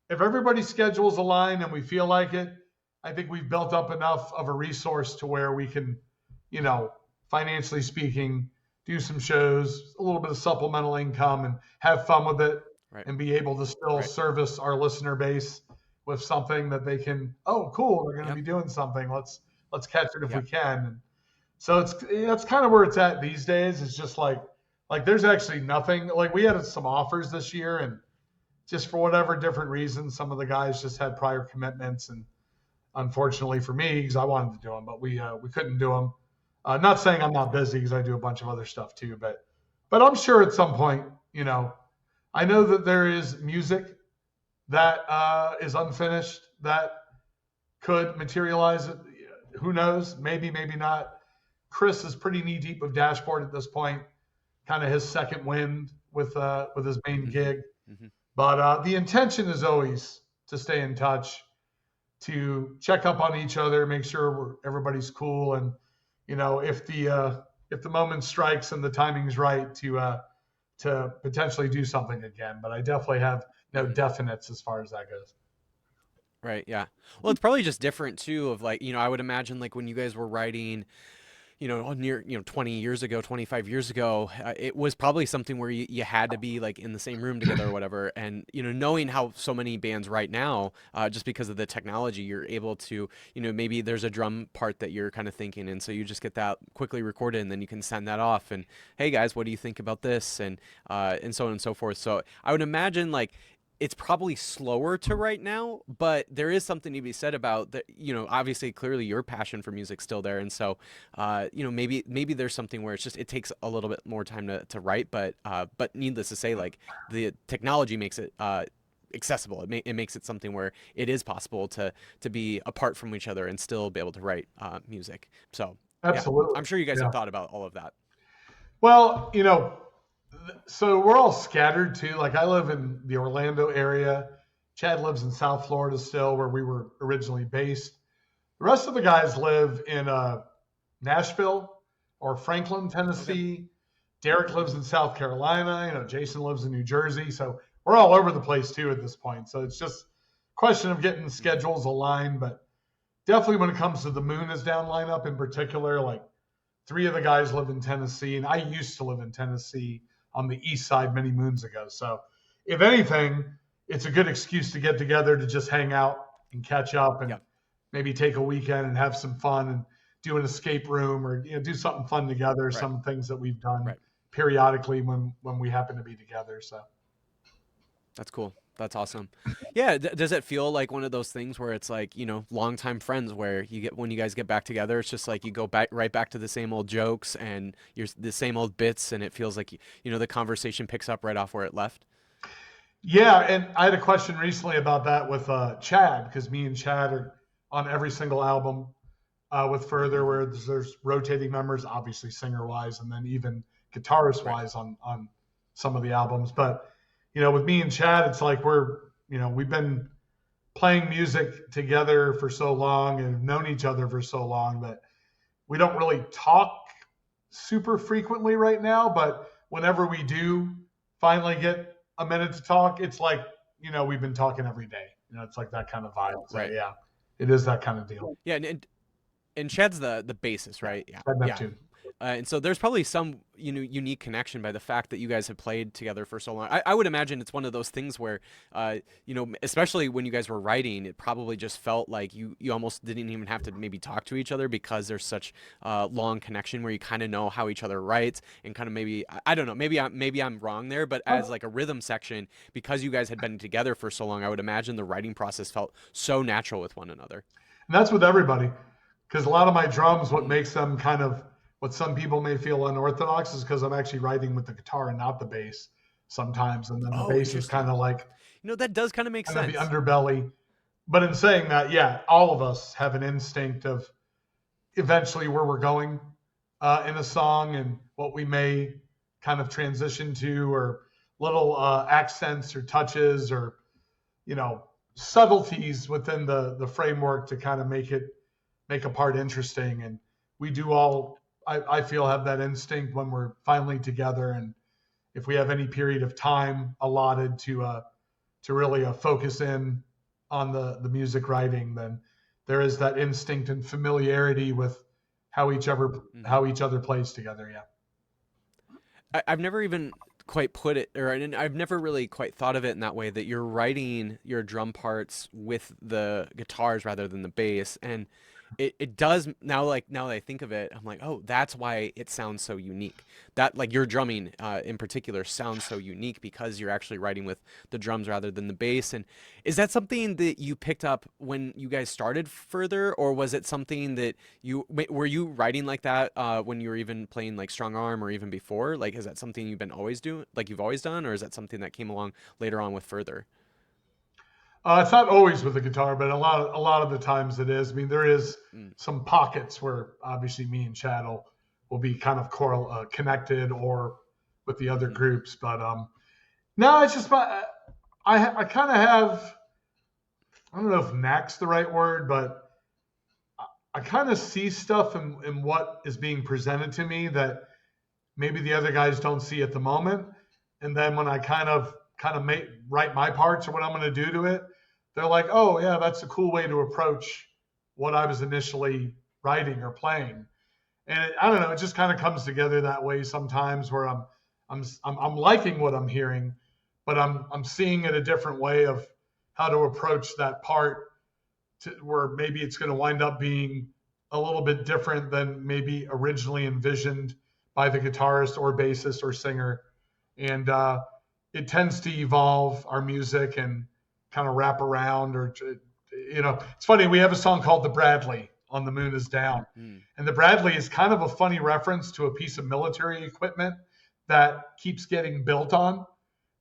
if everybody's schedules align and we feel like it, I think we've built up enough of a resource to where we can, you know, financially speaking, do some shows, a little bit of supplemental income, and have fun with it, Right. and be able to still Right. service our listener base with something that they can. Oh, cool! They're going to Yep. be doing something. Let's catch it if we Yep. can. And so that's kind of where it's at these days. It's just like there's actually nothing. Like we had some offers this year, and just for whatever different reasons, some of the guys just had prior commitments, and unfortunately for me, because I wanted to do them, but we couldn't do them. Not saying I'm not busy because I do a bunch of other stuff too, but I'm sure at some point, I know that there is music that is unfinished that could materialize. Who knows? Maybe, maybe not. Chris is pretty knee deep with Dashboard at this point, kind of his second wind with his main Mm-hmm. gig. Mm-hmm. But the intention is always to stay in touch, to check up on each other, make sure everybody's cool, and if the moment strikes and the timing's right, to potentially do something again. But I definitely have no Mm-hmm. definites as far as that goes. Right. Yeah. Well, it's probably just different too. Of like, I would imagine like when you guys were writing, near, 20 years ago, 25 years ago, it was probably something where you had to be like in the same room together or whatever. And, knowing how so many bands right now, just because of the technology, you're able to, maybe there's a drum part that you're kind of thinking. And so you just get that quickly recorded and then you can send that off and, hey guys, what do you think about this? And so on and so forth. So I would imagine like, it's probably slower to write now, but there is something to be said about that. Obviously, clearly, your passion for music's still there, and so, maybe there's something where it takes a little bit more time to write, but needless to say, like the technology makes it accessible. It makes it something where it is possible to be apart from each other and still be able to write music. So, yeah, Absolutely. I'm sure you guys Yeah. have thought about all of that. Well, so we're all scattered too. Like I live in the Orlando area. Chad lives in South Florida still, where we were originally based. The rest of the guys live in Nashville or Franklin, Okay. Tennessee. Derek lives in South Carolina. Jason lives in New Jersey. So we're all over the place too at this point. So it's just a question of getting Hmm. schedules aligned. But definitely when it comes to the Moon is Down lineup in particular, like three of the guys live in Tennessee, and I used to live in Tennessee on the east side many moons ago. So if anything, it's a good excuse to get together to just hang out and catch up and Yep. maybe take a weekend and have some fun and do an escape room or do something fun together. Right. Some things that we've done Right. periodically when we happen to be together. So That's cool. That's awesome. Yeah. Does it feel like one of those things where it's like, longtime friends where when you guys get back together, it's just like you go back right back to the same old jokes and you're the same old bits and it feels like, the conversation picks up right off where it left? yeah, and I had a question recently about that with Chad because me and Chad are on every single album with Further, Hmm. where there's rotating members, obviously singer wise, and then even guitarist Right. wise on some of the albums. But with me and Chad, it's like we've been playing music together for so long and have known each other for so long that we don't really talk super frequently right now. But whenever we do finally get a minute to talk, it's like we've been talking every day. It's like that kind of vibe. So Right. yeah, it is that kind of deal. Yeah. And Chad's the bassist, Yeah, right? Yeah. Chad Yeah. Neptune. And so there's probably some unique connection by the fact that you guys have played together for so long. I would imagine it's one of those things where, especially when you guys were writing, it probably just felt like you almost didn't even have to maybe talk to each other because there's such long connection where you kind of know how each other writes and kind of maybe I don't know, maybe I'm wrong there, but as like a rhythm section, because you guys had been together for so long, I would imagine the writing process felt so natural with one another. And that's with everybody. Because a lot of my drums, what Mm. makes them kind of what some people may feel unorthodox is because I'm actually writing with the guitar and not the bass sometimes. And then the Oh, bass is kind interesting. of like That does kind of make kind of the sense. underbelly. But in saying that, yeah, all of us have an instinct of eventually where we're going in a song and what we may kind of transition to or little accents or touches or, subtleties within the framework to kind of make a part interesting. And we do all, I feel, have that instinct when we're finally together. And if we have any period of time allotted to really focus in on the music writing, then there is that instinct and familiarity with how each other Hmm. how each other plays together. Yeah. I've never even quite put it, or I've never really quite thought of it in that way, that you're writing your drum parts with the guitars rather than the bass. And it does now, like now that I think of it, I'm like, oh, that's why it sounds so unique. That like your drumming in particular sounds so unique because you're actually writing with the drums rather than the bass. And is that something that you picked up when you guys started further, or was it something that were you writing like that when you were even playing like Strong Arm or even before? Like, is that something you've been always doing, like you've always done, or is that something that came along later on with further? It's not always with the guitar, but a lot of the times it is. I mean, there is Mm, some pockets where obviously me and Chad will be kind of connected or with the other hmm groups. But no, it's just I kind of have, I don't know if knack's the right word, but I kind of see stuff in what is being presented to me that maybe the other guys don't see at the moment. And then when I kind of write my parts or what I'm going to do to it, they're like, "Oh yeah, that's a cool way to approach what I was initially writing or playing." And I don't know, it just kind of comes together that way sometimes where I'm liking what I'm hearing, but I'm seeing it a different way of how to approach that part to where maybe it's going to wind up being a little bit different than maybe originally envisioned by the guitarist or bassist or singer. And it tends to evolve our music and kind of wrap around or, it's funny. We have a song called The Bradley on The Moon is Down. mm. And the Bradley is kind of a funny reference to a piece of military equipment that keeps getting built on,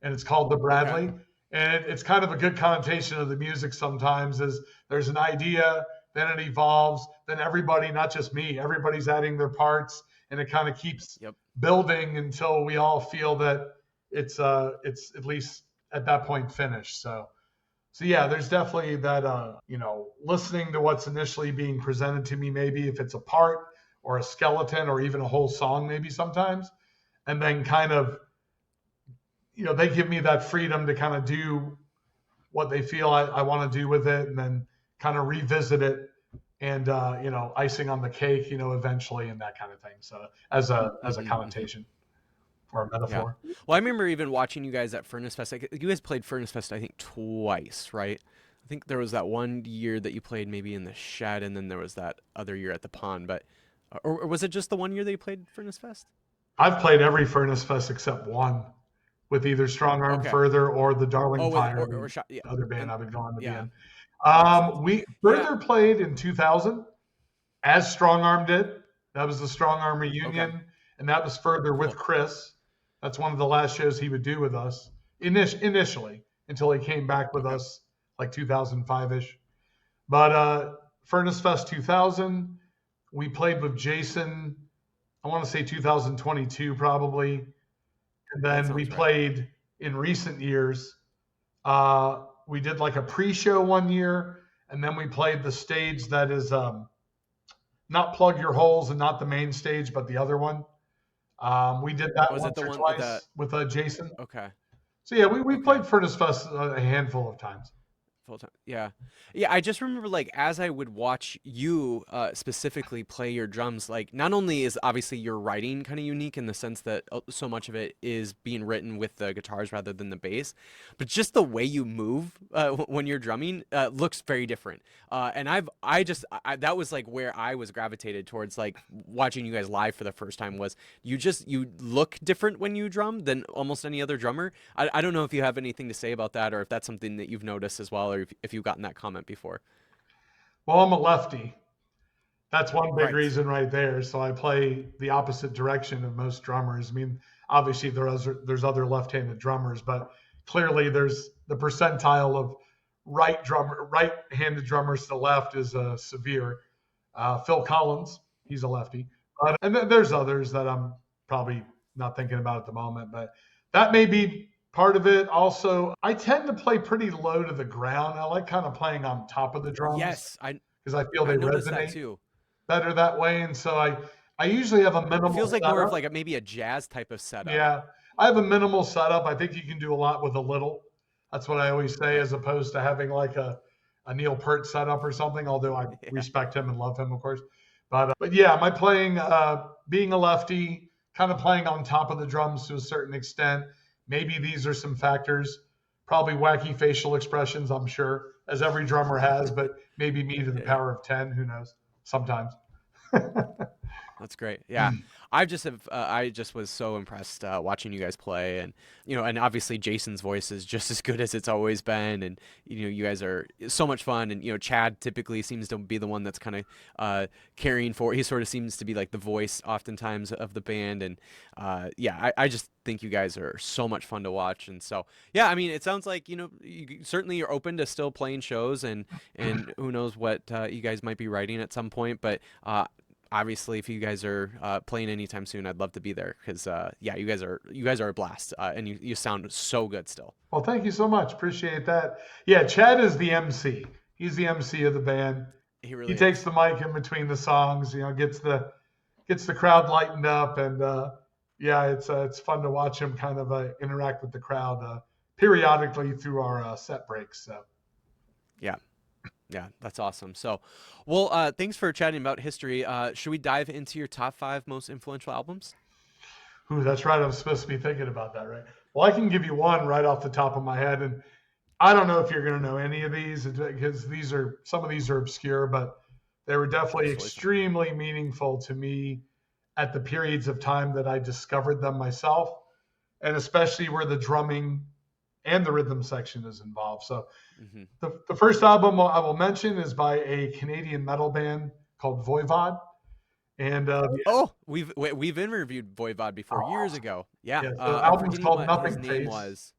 and it's called the Okay. Bradley. And it's kind of a good connotation of the music sometimes is there's an idea, then it evolves, then everybody, not just me, everybody's adding their parts, and it kind of keeps Yep. building until we all feel that it's at least at that point finished. So yeah, there's definitely that listening to what's initially being presented to me, maybe if it's a part or a skeleton or even a whole song, maybe sometimes, and then kind of they give me that freedom to kind of do what they feel I want to do with it, and then kind of revisit it and icing on the cake, eventually, and that kind of thing. So as a Hmm connotation or a Yeah. metaphor. Well, I remember even watching you guys at Furnace Fest. Like, you guys played Furnace Fest, I think, twice, right? I think there was that one year that you played maybe in the shed, and then there was that other year at the pond. But, or was it just the one year that you played Furnace Fest? I've played every Furnace Fest except one with either Strong Arm Okay. Further or the Darling Oh, with Fire, or shot. Yeah. the other band And I've been going to be yeah, in. that makes sense. We Yeah. Further played in 2000 as Strong Arm did. That was the Strong Arm Okay. reunion, and that was Further with Cool. Chris. That's one of the last shows he would do with us initially until he came back with Okay. us like 2005 ish. But Furnace Fest 2000, we played with Jason. I want to say 2022 probably, and That then we sounds right. played in recent years. We did like a pre-show one year, and then we played the stage that is not Plug Your Holes and not the main stage, but the other one. We did that Was it once the or one that? twice with Jason. Okay. So yeah, we Okay. played Furnace Fest a handful of times. Full time. Yeah. Yeah, I just remember like as I would watch you specifically play your drums, like not only is obviously your writing kind of unique in the sense that so much of it is being written with the guitars rather than the bass, but just the way you move when you're drumming looks very different. And that was like where I was gravitated towards like watching you guys live for the first time was you look different when you drum than almost any other drummer. I don't know if you have anything to say about that or if that's something that you've noticed as well or if you've gotten that comment before. Well, I'm a lefty. That's one big Right. reason right there. So I play the opposite direction of most drummers. I mean, obviously there's other left-handed drummers, but clearly there's the percentile of right-handed drummers to the left is severe. Phil Collins, he's a lefty, and then there's others that I'm probably not thinking about at the moment, but that may be part of it. Also, I tend to play pretty low to the ground. I like kind of playing on top of the drums Yes, I because I feel I they noticed that resonate too. better that way. And so I usually have a It minimal feels like more of setup. like maybe a jazz type of setup. Yeah, I have a minimal setup. I think you can do a lot with a little. That's what I always say, Right. as opposed to having like a Neil Peart setup or something. Although I Yeah. respect him and love him, of course. But yeah, my playing, being a lefty, kind of playing on top of the drums to a certain extent. Maybe these are some factors. Probably wacky facial expressions, I'm sure, as every drummer has, but maybe me to the Yeah. power of 10, who knows? Sometimes. That's great. Yeah, I just was so impressed watching you guys play, and and obviously Jason's voice is just as good as it's always been, and you guys are so much fun, and Chad typically seems to be the one that's kind of carrying for. He sort of seems to be like the voice oftentimes of the band, and yeah, I just think you guys are so much fun to watch, and so yeah, I mean, it sounds like you certainly are open to still playing shows, and who knows what you guys might be writing at some point, but. Obviously, if you guys are playing anytime soon, I'd love to be there because yeah, you guys are a blast, and you sound so good still. Well, thank you so much. Appreciate that. Yeah, Chad is the MC. He's the MC of the band. He He really takes is. the mic in between the songs, gets the crowd lightened up, and yeah, it's fun to watch him kind of interact with the crowd periodically through our set breaks. So. Yeah, yeah, that's awesome. So, well, thanks for chatting about history. Should we dive into your top five most influential albums? Ooh, that's right. I'm supposed to be thinking about that, right? Well, I can give you one right off the top of my head, and I don't know if you're going to know any of these because some of these are obscure, but they were definitely That's totally fine. extremely meaningful to me at the periods of time that I discovered them myself, and especially where the drumming and the rhythm section is involved. So Hmm. the first album I will mention is by a Canadian metal band called Voivod, and Oh, we've interviewed Voivod before years awesome. ago. Yeah, Yeah, so the I'm album's forgetting called what his Nothing name Face was.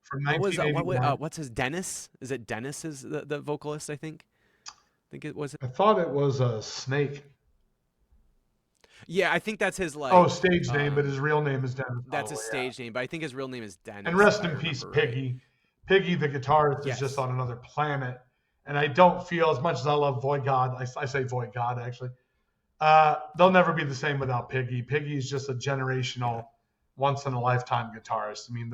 from What was $1981. what's his Dennis? Is it Dennis is the vocalist? I think it was. I thought it was a Snake. Yeah, I think that's his Oh, like stage name, but his real name is Dennis, that's his probably. Yeah. stage name, but I think his real name is And Dennis if rest I in peace, remember right. Piggy. Piggy, the guitarist, is just Yes. on another planet. And I don't feel, as much as I love Void God, I say Void God actually, they'll never be the same without Piggy. Piggy is just a Yeah. generational, once in a lifetime guitarist. I mean,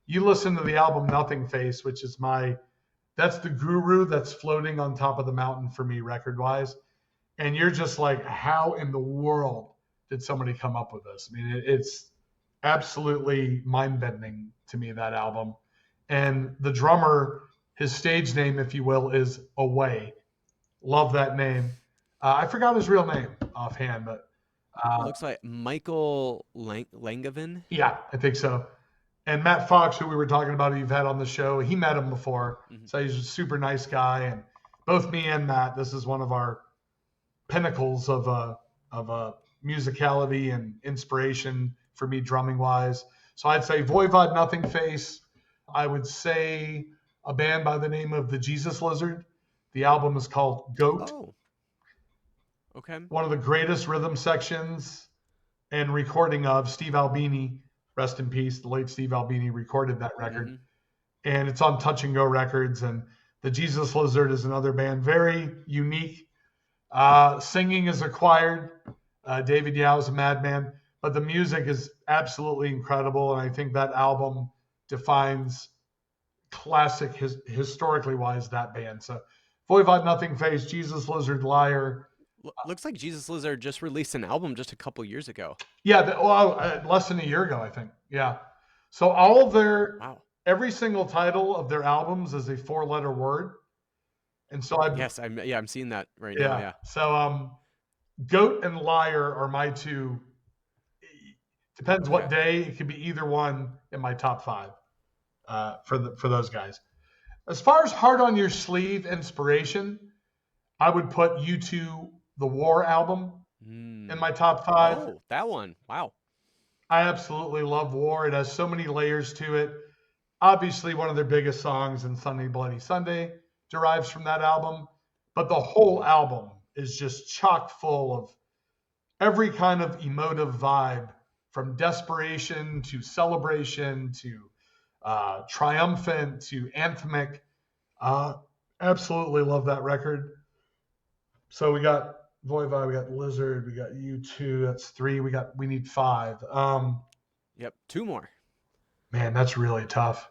you listen to the album Nothing Face, which is that's the guru that's floating on top of the mountain for me record wise. And you're just like, how in the world did somebody come up with this? I mean, it's absolutely mind bending to me, that album. And the drummer, his stage name, if you will, is Away. Love that name. I forgot his real name offhand, but It looks like Michael Langevin. yeah, I think so. And Matt Fox, who we were talking about, who you've had on the show, he met him before. Hmm. So he's a super nice guy. And both me and Matt, this is one of our pinnacles of musicality and inspiration for me drumming wise. So I'd say Voivod, Nothing Face. I would say a band by the name of the Jesus Lizard. The album is called Goat. Oh, okay. One of the greatest rhythm sections and recording of Steve Albini, rest in peace. The late Steve Albini recorded that record, Hmm. and it's on Touch and Go Records. And the Jesus Lizard is another band, very unique. Singing is acquired. David Yao is a madman, but the music is absolutely incredible. And I think that album defines classic, historically wise, that band. So Voivod, Nothing Face, Jesus Lizard, Liar. Looks like Jesus Lizard just released an album just a couple years ago. Yeah, less than a year ago, I think. Yeah. So all of Wow. every single title of their albums is a four-letter word. And so Yes, I'm seeing that right now. yeah. Yeah. So Goat and Liar are my two. Depends what Okay. day. It could be either one in my top five for those guys. As far as hard on your sleeve inspiration, I would put U2 The War album in Mm. my top five. Oh, that one. Wow. I absolutely love War. It has so many layers to it. Obviously, one of their biggest songs, in Sunday Bloody Sunday, derives from that album. But the whole album is just chock full of every kind of emotive vibe, from desperation to celebration to triumphant to anthemic. Uh, Absolutely love that record. So we got Voivod, we got Lizard, we got U2. That's three. We need five. Yep. Two more. Man, that's really tough.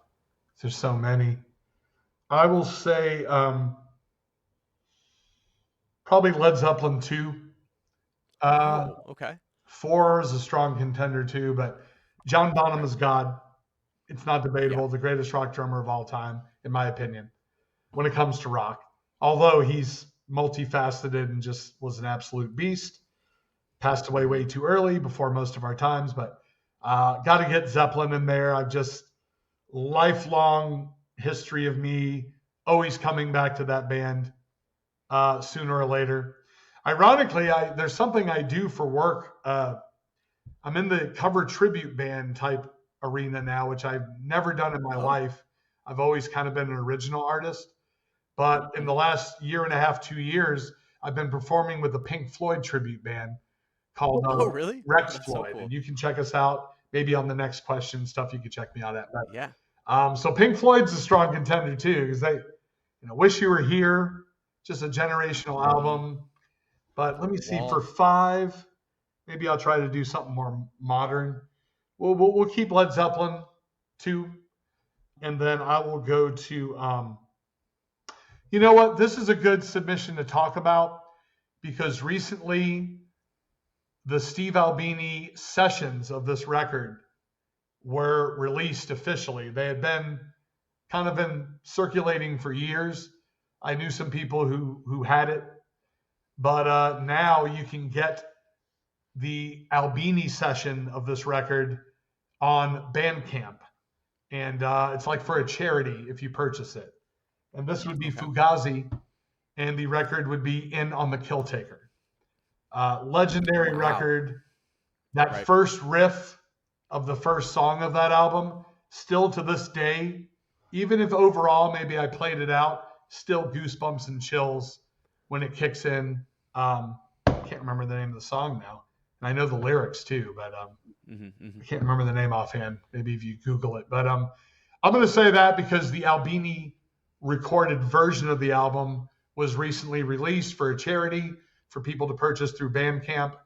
There's so many. I will say probably Led Zeppelin 2. Uh, Oh, okay. 4 is a strong contender too, but John Bonham Right. is God. It's not Yeah. debatable. The greatest rock drummer of all time, in my opinion, when it comes to rock. Although he's multifaceted and just was an absolute beast. Passed away Hmm. way too early before most of our times, but got to get Zeppelin in there. I've just lifelong history of me always coming back to that band sooner or later. Ironically, there's something I do for work. I'm in the cover tribute band type arena now, which I've never done in my Oh. life. I've always kind of been an original artist. But in the Hmm. last year and a half, 2 years, I've been performing with the Pink Floyd tribute band called Oh, really? Rex That's so Floyd. And cool. you can check us out maybe on the next question stuff you can check me out at. Yeah. But, so Pink Floyd's a strong contender too, because Wish You Were Here, just a generational Hmm. album. But let me see, for Wall. 5, maybe I'll try to do something more modern. We'll keep Led Zeppelin 2, and then I will go to, you know what? This is a good submission to talk about because recently the Steve Albini sessions of this record were released officially. They had been kind of been circulating for years. I knew some people who had it, but now you can get the Albini session of this record on Bandcamp, and it's like for a charity if you purchase it. And this would be Okay. Fugazi, and the record would be In on the Kill Taker. Legendary Wow. record. That Right. first riff of the first song of that album, still to this day, even if overall maybe I played it out, still goosebumps and chills when it kicks in. I can't remember the name of the song now, and I know the lyrics too, but Hmm. Hmm. I can't remember the name offhand. Maybe if you Google it, but I'm going to say that because the Albini recorded version of the album was recently released for a charity for people to purchase through Bandcamp.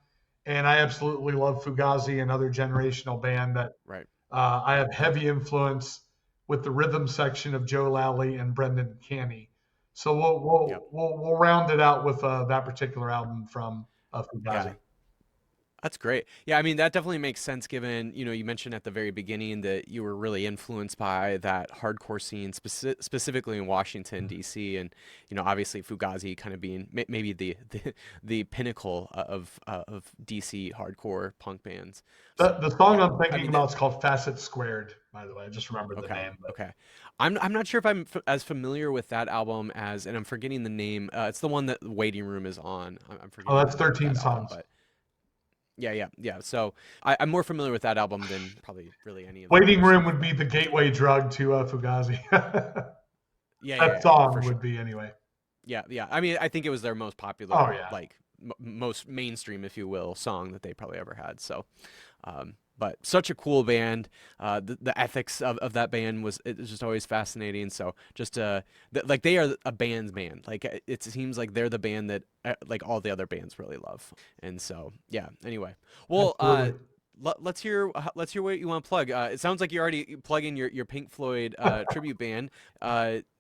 And I absolutely love Fugazi, another generational band that Right. I have heavy influence with the rhythm section of Joe Lally and Brendan Canny. So we'll Yep. we'll we'll, we'll round it out with that particular album from Yeah. Fugazi. That's great. Yeah, I mean that definitely makes sense given, you mentioned at the very beginning that you were really influenced by that hardcore scene specifically in Washington D.C. and obviously Fugazi kind of being maybe the pinnacle of DC hardcore punk bands. So, The song yeah. I'm I thinking mean about is called Facet Squared. By the way, I just remembered the okay. name. But Okay. I'm not sure if I'm as familiar with that album as and I'm forgetting the name. It's the one that Waiting Room is on. I'm oh, forgetting the that's name of 13 that album, songs. but yeah, yeah, yeah. So I'm more familiar with that album than probably really any of the Waiting other Room stuff. would be But the gateway drug to Fugazi. yeah, yeah, That yeah, yeah, for song would sure. be anyway. Yeah, yeah. I mean, I think it was their most Oh popular, yeah, like most mainstream, if you will, song that they probably ever had. So, but such a cool band. The ethics of that band was just always fascinating. So just like they are a band's band. Like it seems like they're the band that like all the other bands really love. And so yeah. Anyway, well, absolutely. let's hear what you want to plug. It sounds like you're already plugging your Pink Floyd tribute band.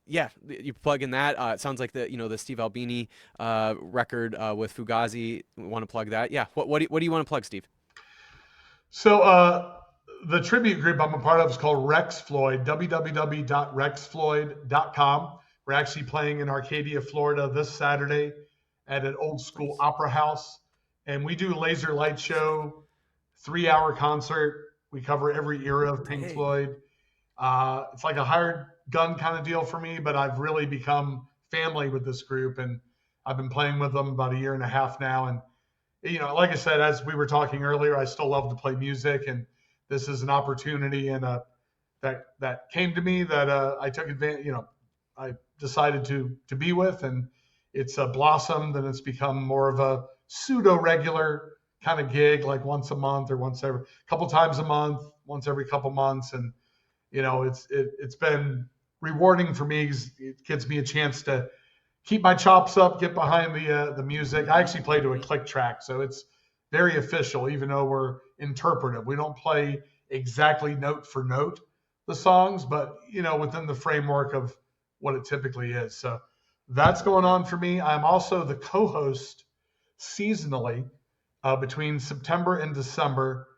Yeah, you plug in that. It sounds like the Steve Albini record with Fugazi. Want to plug that? Yeah. What do you want to plug, Steve? So the tribute group I'm a part of is called Rex Floyd. www.rexfloyd.com. We're actually playing in Arcadia, Florida this Saturday at an old school Nice. opera house, and we do laser light show, 3 hour concert. We cover every era of Pink Dang. Floyd. It's like a hired gun kind of deal for me, but I've really become family with this group, and I've been playing with them about a year and a half now. And like I said, as we were talking earlier, I still love to play music, and this is an opportunity and that came to me that I took advantage. I decided to be with, and it's blossomed, and it's become more of a pseudo regular kind of gig, like once a month or once every couple times a month, once every couple months, and it's been rewarding for me because it gives me a chance to keep my chops up, get behind the music. I actually play to a Hmm. click track, so it's very official, even though we're interpretive. We don't play exactly note for note the songs, but within the framework of what it typically is. So that's going Yeah. on for me. I'm also the co-host seasonally between September and December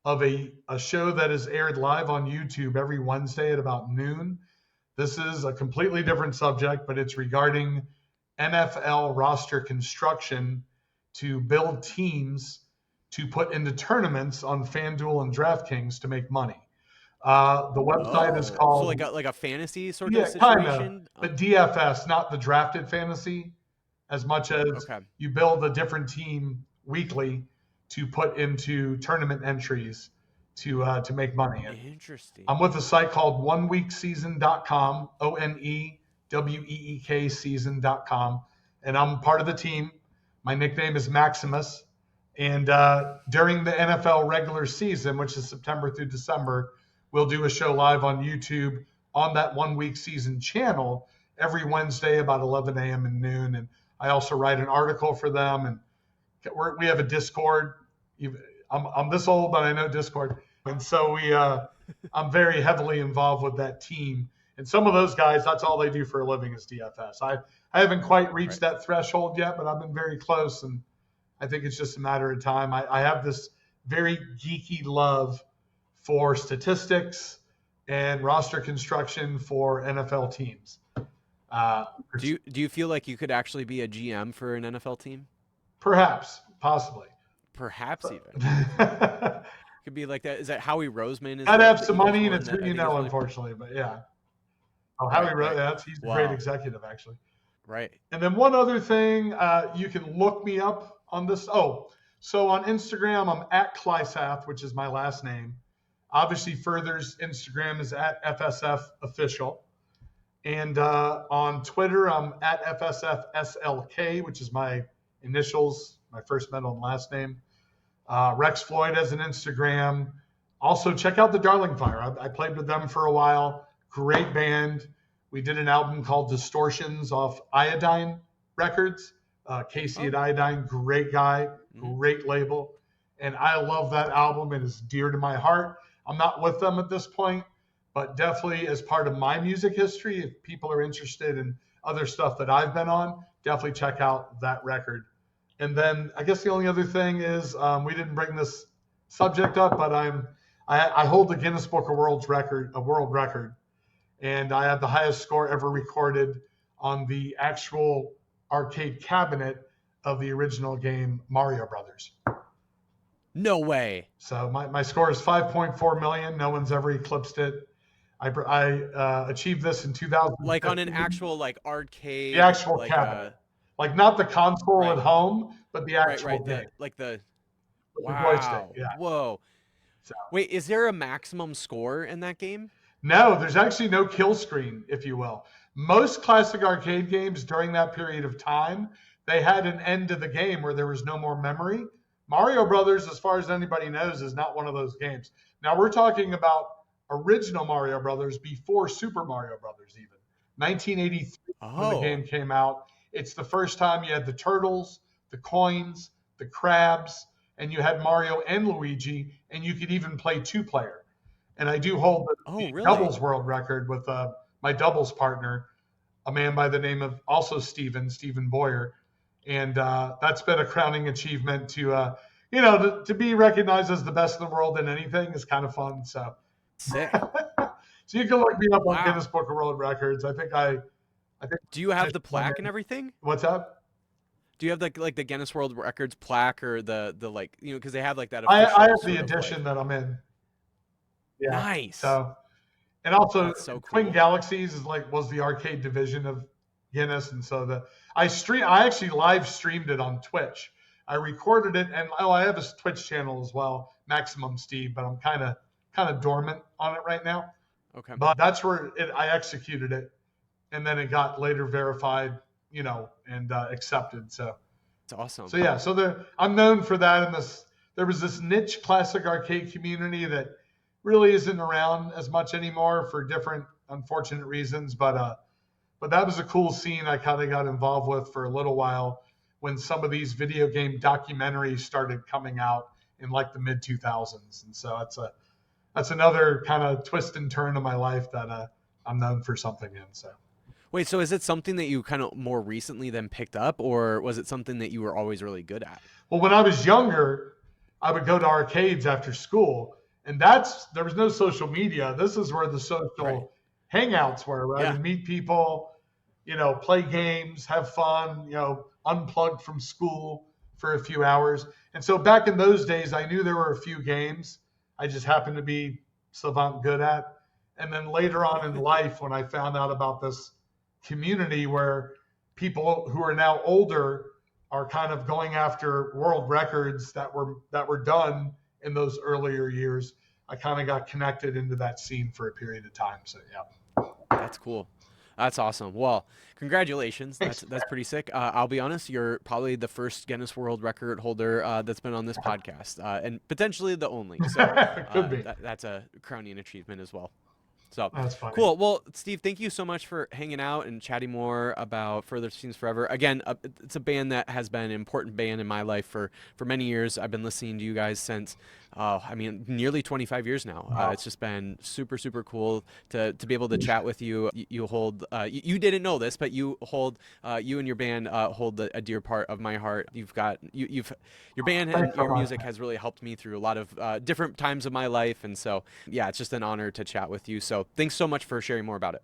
of a show that is aired live on YouTube every Wednesday at about noon. This is a completely different subject, but it's regarding NFL roster construction to build teams to put into tournaments on FanDuel and DraftKings to make money. The website is Oh, so called, like a fantasy sort of yeah, kind of, situation? but DFS, not the drafted fantasy, as much as Okay. you build a different team weekly to put into tournament entries to make money. And Interesting. I'm with a site called oneweekseason.com, ONEWEEK season.com, and I'm part of the team. My nickname is Maximus. And during the NFL regular season, which is September through December, we'll do a show live on YouTube on that 1 week season channel every Wednesday about 11 a.m. and noon. And I also write an article for them. And we have a Discord. I'm this old, but I know Discord. And so I'm very heavily involved with that team. And some of those guys, that's all they do for a living is DFS. I haven't quite reached Right. that threshold yet, but I've been very close. And I think it's just a matter of time. I have this very geeky love for statistics and roster construction for NFL teams. Do you feel like you could actually be a GM for an NFL team? Perhaps, possibly. Perhaps even. Could be like that. Is that Howie Roseman? Is I'd the have some Eagles money, and one it's that who I you think is know, really unfortunately. But yeah. Oh, right, Howie right. Rose, he's a great Wow. executive, actually. Right. And then one other thing, you can look me up on this. Oh, so on Instagram, I'm at Kleisath, which is my last name. Obviously, Further's Instagram is at FSF Official. And on Twitter, I'm at FSFSLK, which is my initials, my first, middle, and last name. Rex Floyd has an Instagram. Also, check out the Darling Fire. I played with them for a while. Great band. We did an album called Distortions off Iodine Records. Casey at Iodine, great guy, great label. And I love that album. It is dear to my heart. I'm not with them at this point, but definitely as part of my music history, if people are interested in other stuff that I've been on, definitely check out that record. And then I guess the only other thing is we didn't bring this subject up, but I hold the Guinness Book of World Record, and I have the highest score ever recorded on the actual arcade cabinet of the original game Mario Brothers. No way. So my score is 5.4 million. No one's ever eclipsed it. I achieved this in 2015. Like on an actual like arcade. The actual like cabinet. Like not the console right. at home, but the actual right. game. The With the joystick, wow. yeah. Whoa. So, Wait, is there a maximum score in that game? no, there's actually no kill screen, if you will. Most classic arcade games during that period of time, they had an end to the game where there was no more memory. Mario Brothers, as far as anybody knows, is not one of those games. Now we're talking about original Mario Brothers before Super Mario Brothers even. 1983 when the game came out. It's the first time you had the turtles, the coins, the crabs, and you had Mario and Luigi, and you could even play two-player. And I do hold the really? doubles world record with my doubles partner, a man by the name of also Stephen Boyer. And that's been a crowning achievement to be recognized as the best in the world in anything is kind of fun. So, sick. So you can look me up Wow. on Guinness Book of World Records. I think. Do you have the plaque and everything? What's up? Do you have like the Guinness World Records plaque or the like because they have like that I official have the sort of, edition like... that I'm in. Yeah. Nice. So, and also That's so Twin cool. Galaxies was the arcade division of Guinness, and so I actually live streamed it on Twitch. I recorded it, and I have a Twitch channel as well, Maximum Steve, but I'm kind of dormant on it right now. Okay. But that's where I executed it, and then it got later verified, and accepted. So it's awesome. So yeah, I'm known for that. And there was this niche classic arcade community that really isn't around as much anymore for different unfortunate reasons. But that was a cool scene I kind of got involved with for a little while when some of these video game documentaries started coming out in like the mid 2000s. And so that's another kind of twist and turn of my life that I'm known for something in. So. Wait, so is it something that you kind of more recently then picked up, or was it something that you were always really good at? Well, when I was younger, I would go to arcades after school, and there was no social media. This is where the Right. social hangouts were, where I Yeah. would meet people, play games, have fun, unplugged from school for a few hours. And so back in those days, I knew there were a few games I just happened to be savant good at. And then later on in life, when I found out about this community where people who are now older are kind of going after world records that were done in those earlier years, I kind of got connected into that scene for a period of time. So yeah, That's cool. That's awesome. Well, congratulations. thanks. That's pretty sick. I'll be honest, you're probably the first Guinness World Record holder that's been on this podcast, and potentially the only. So Could be. that's a crowning achievement as well. So That's funny. cool. Well, Steve, thank you so much for hanging out and chatting more about Further Seems Forever. Again, it's a band that has been an important band in my life for many years. I've been listening to you guys since, nearly 25 years now. Wow. It's just been super, super cool to be able to chat with you. You hold, you didn't know this, but you hold, you and your band hold a dear part of my heart. Your band and Thanks so your much. music has really helped me through a lot of different times of my life. And so, yeah, it's just an honor to chat with you. So thanks so much for sharing more about it.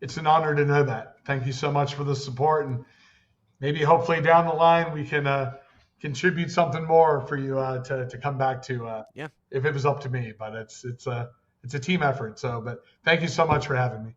It's an honor to know that. Thank you so much for the support, and maybe hopefully down the line we can contribute something more for you to come back to Yeah. if it was up to me. But it's a team effort. So, but thank you so much for having me.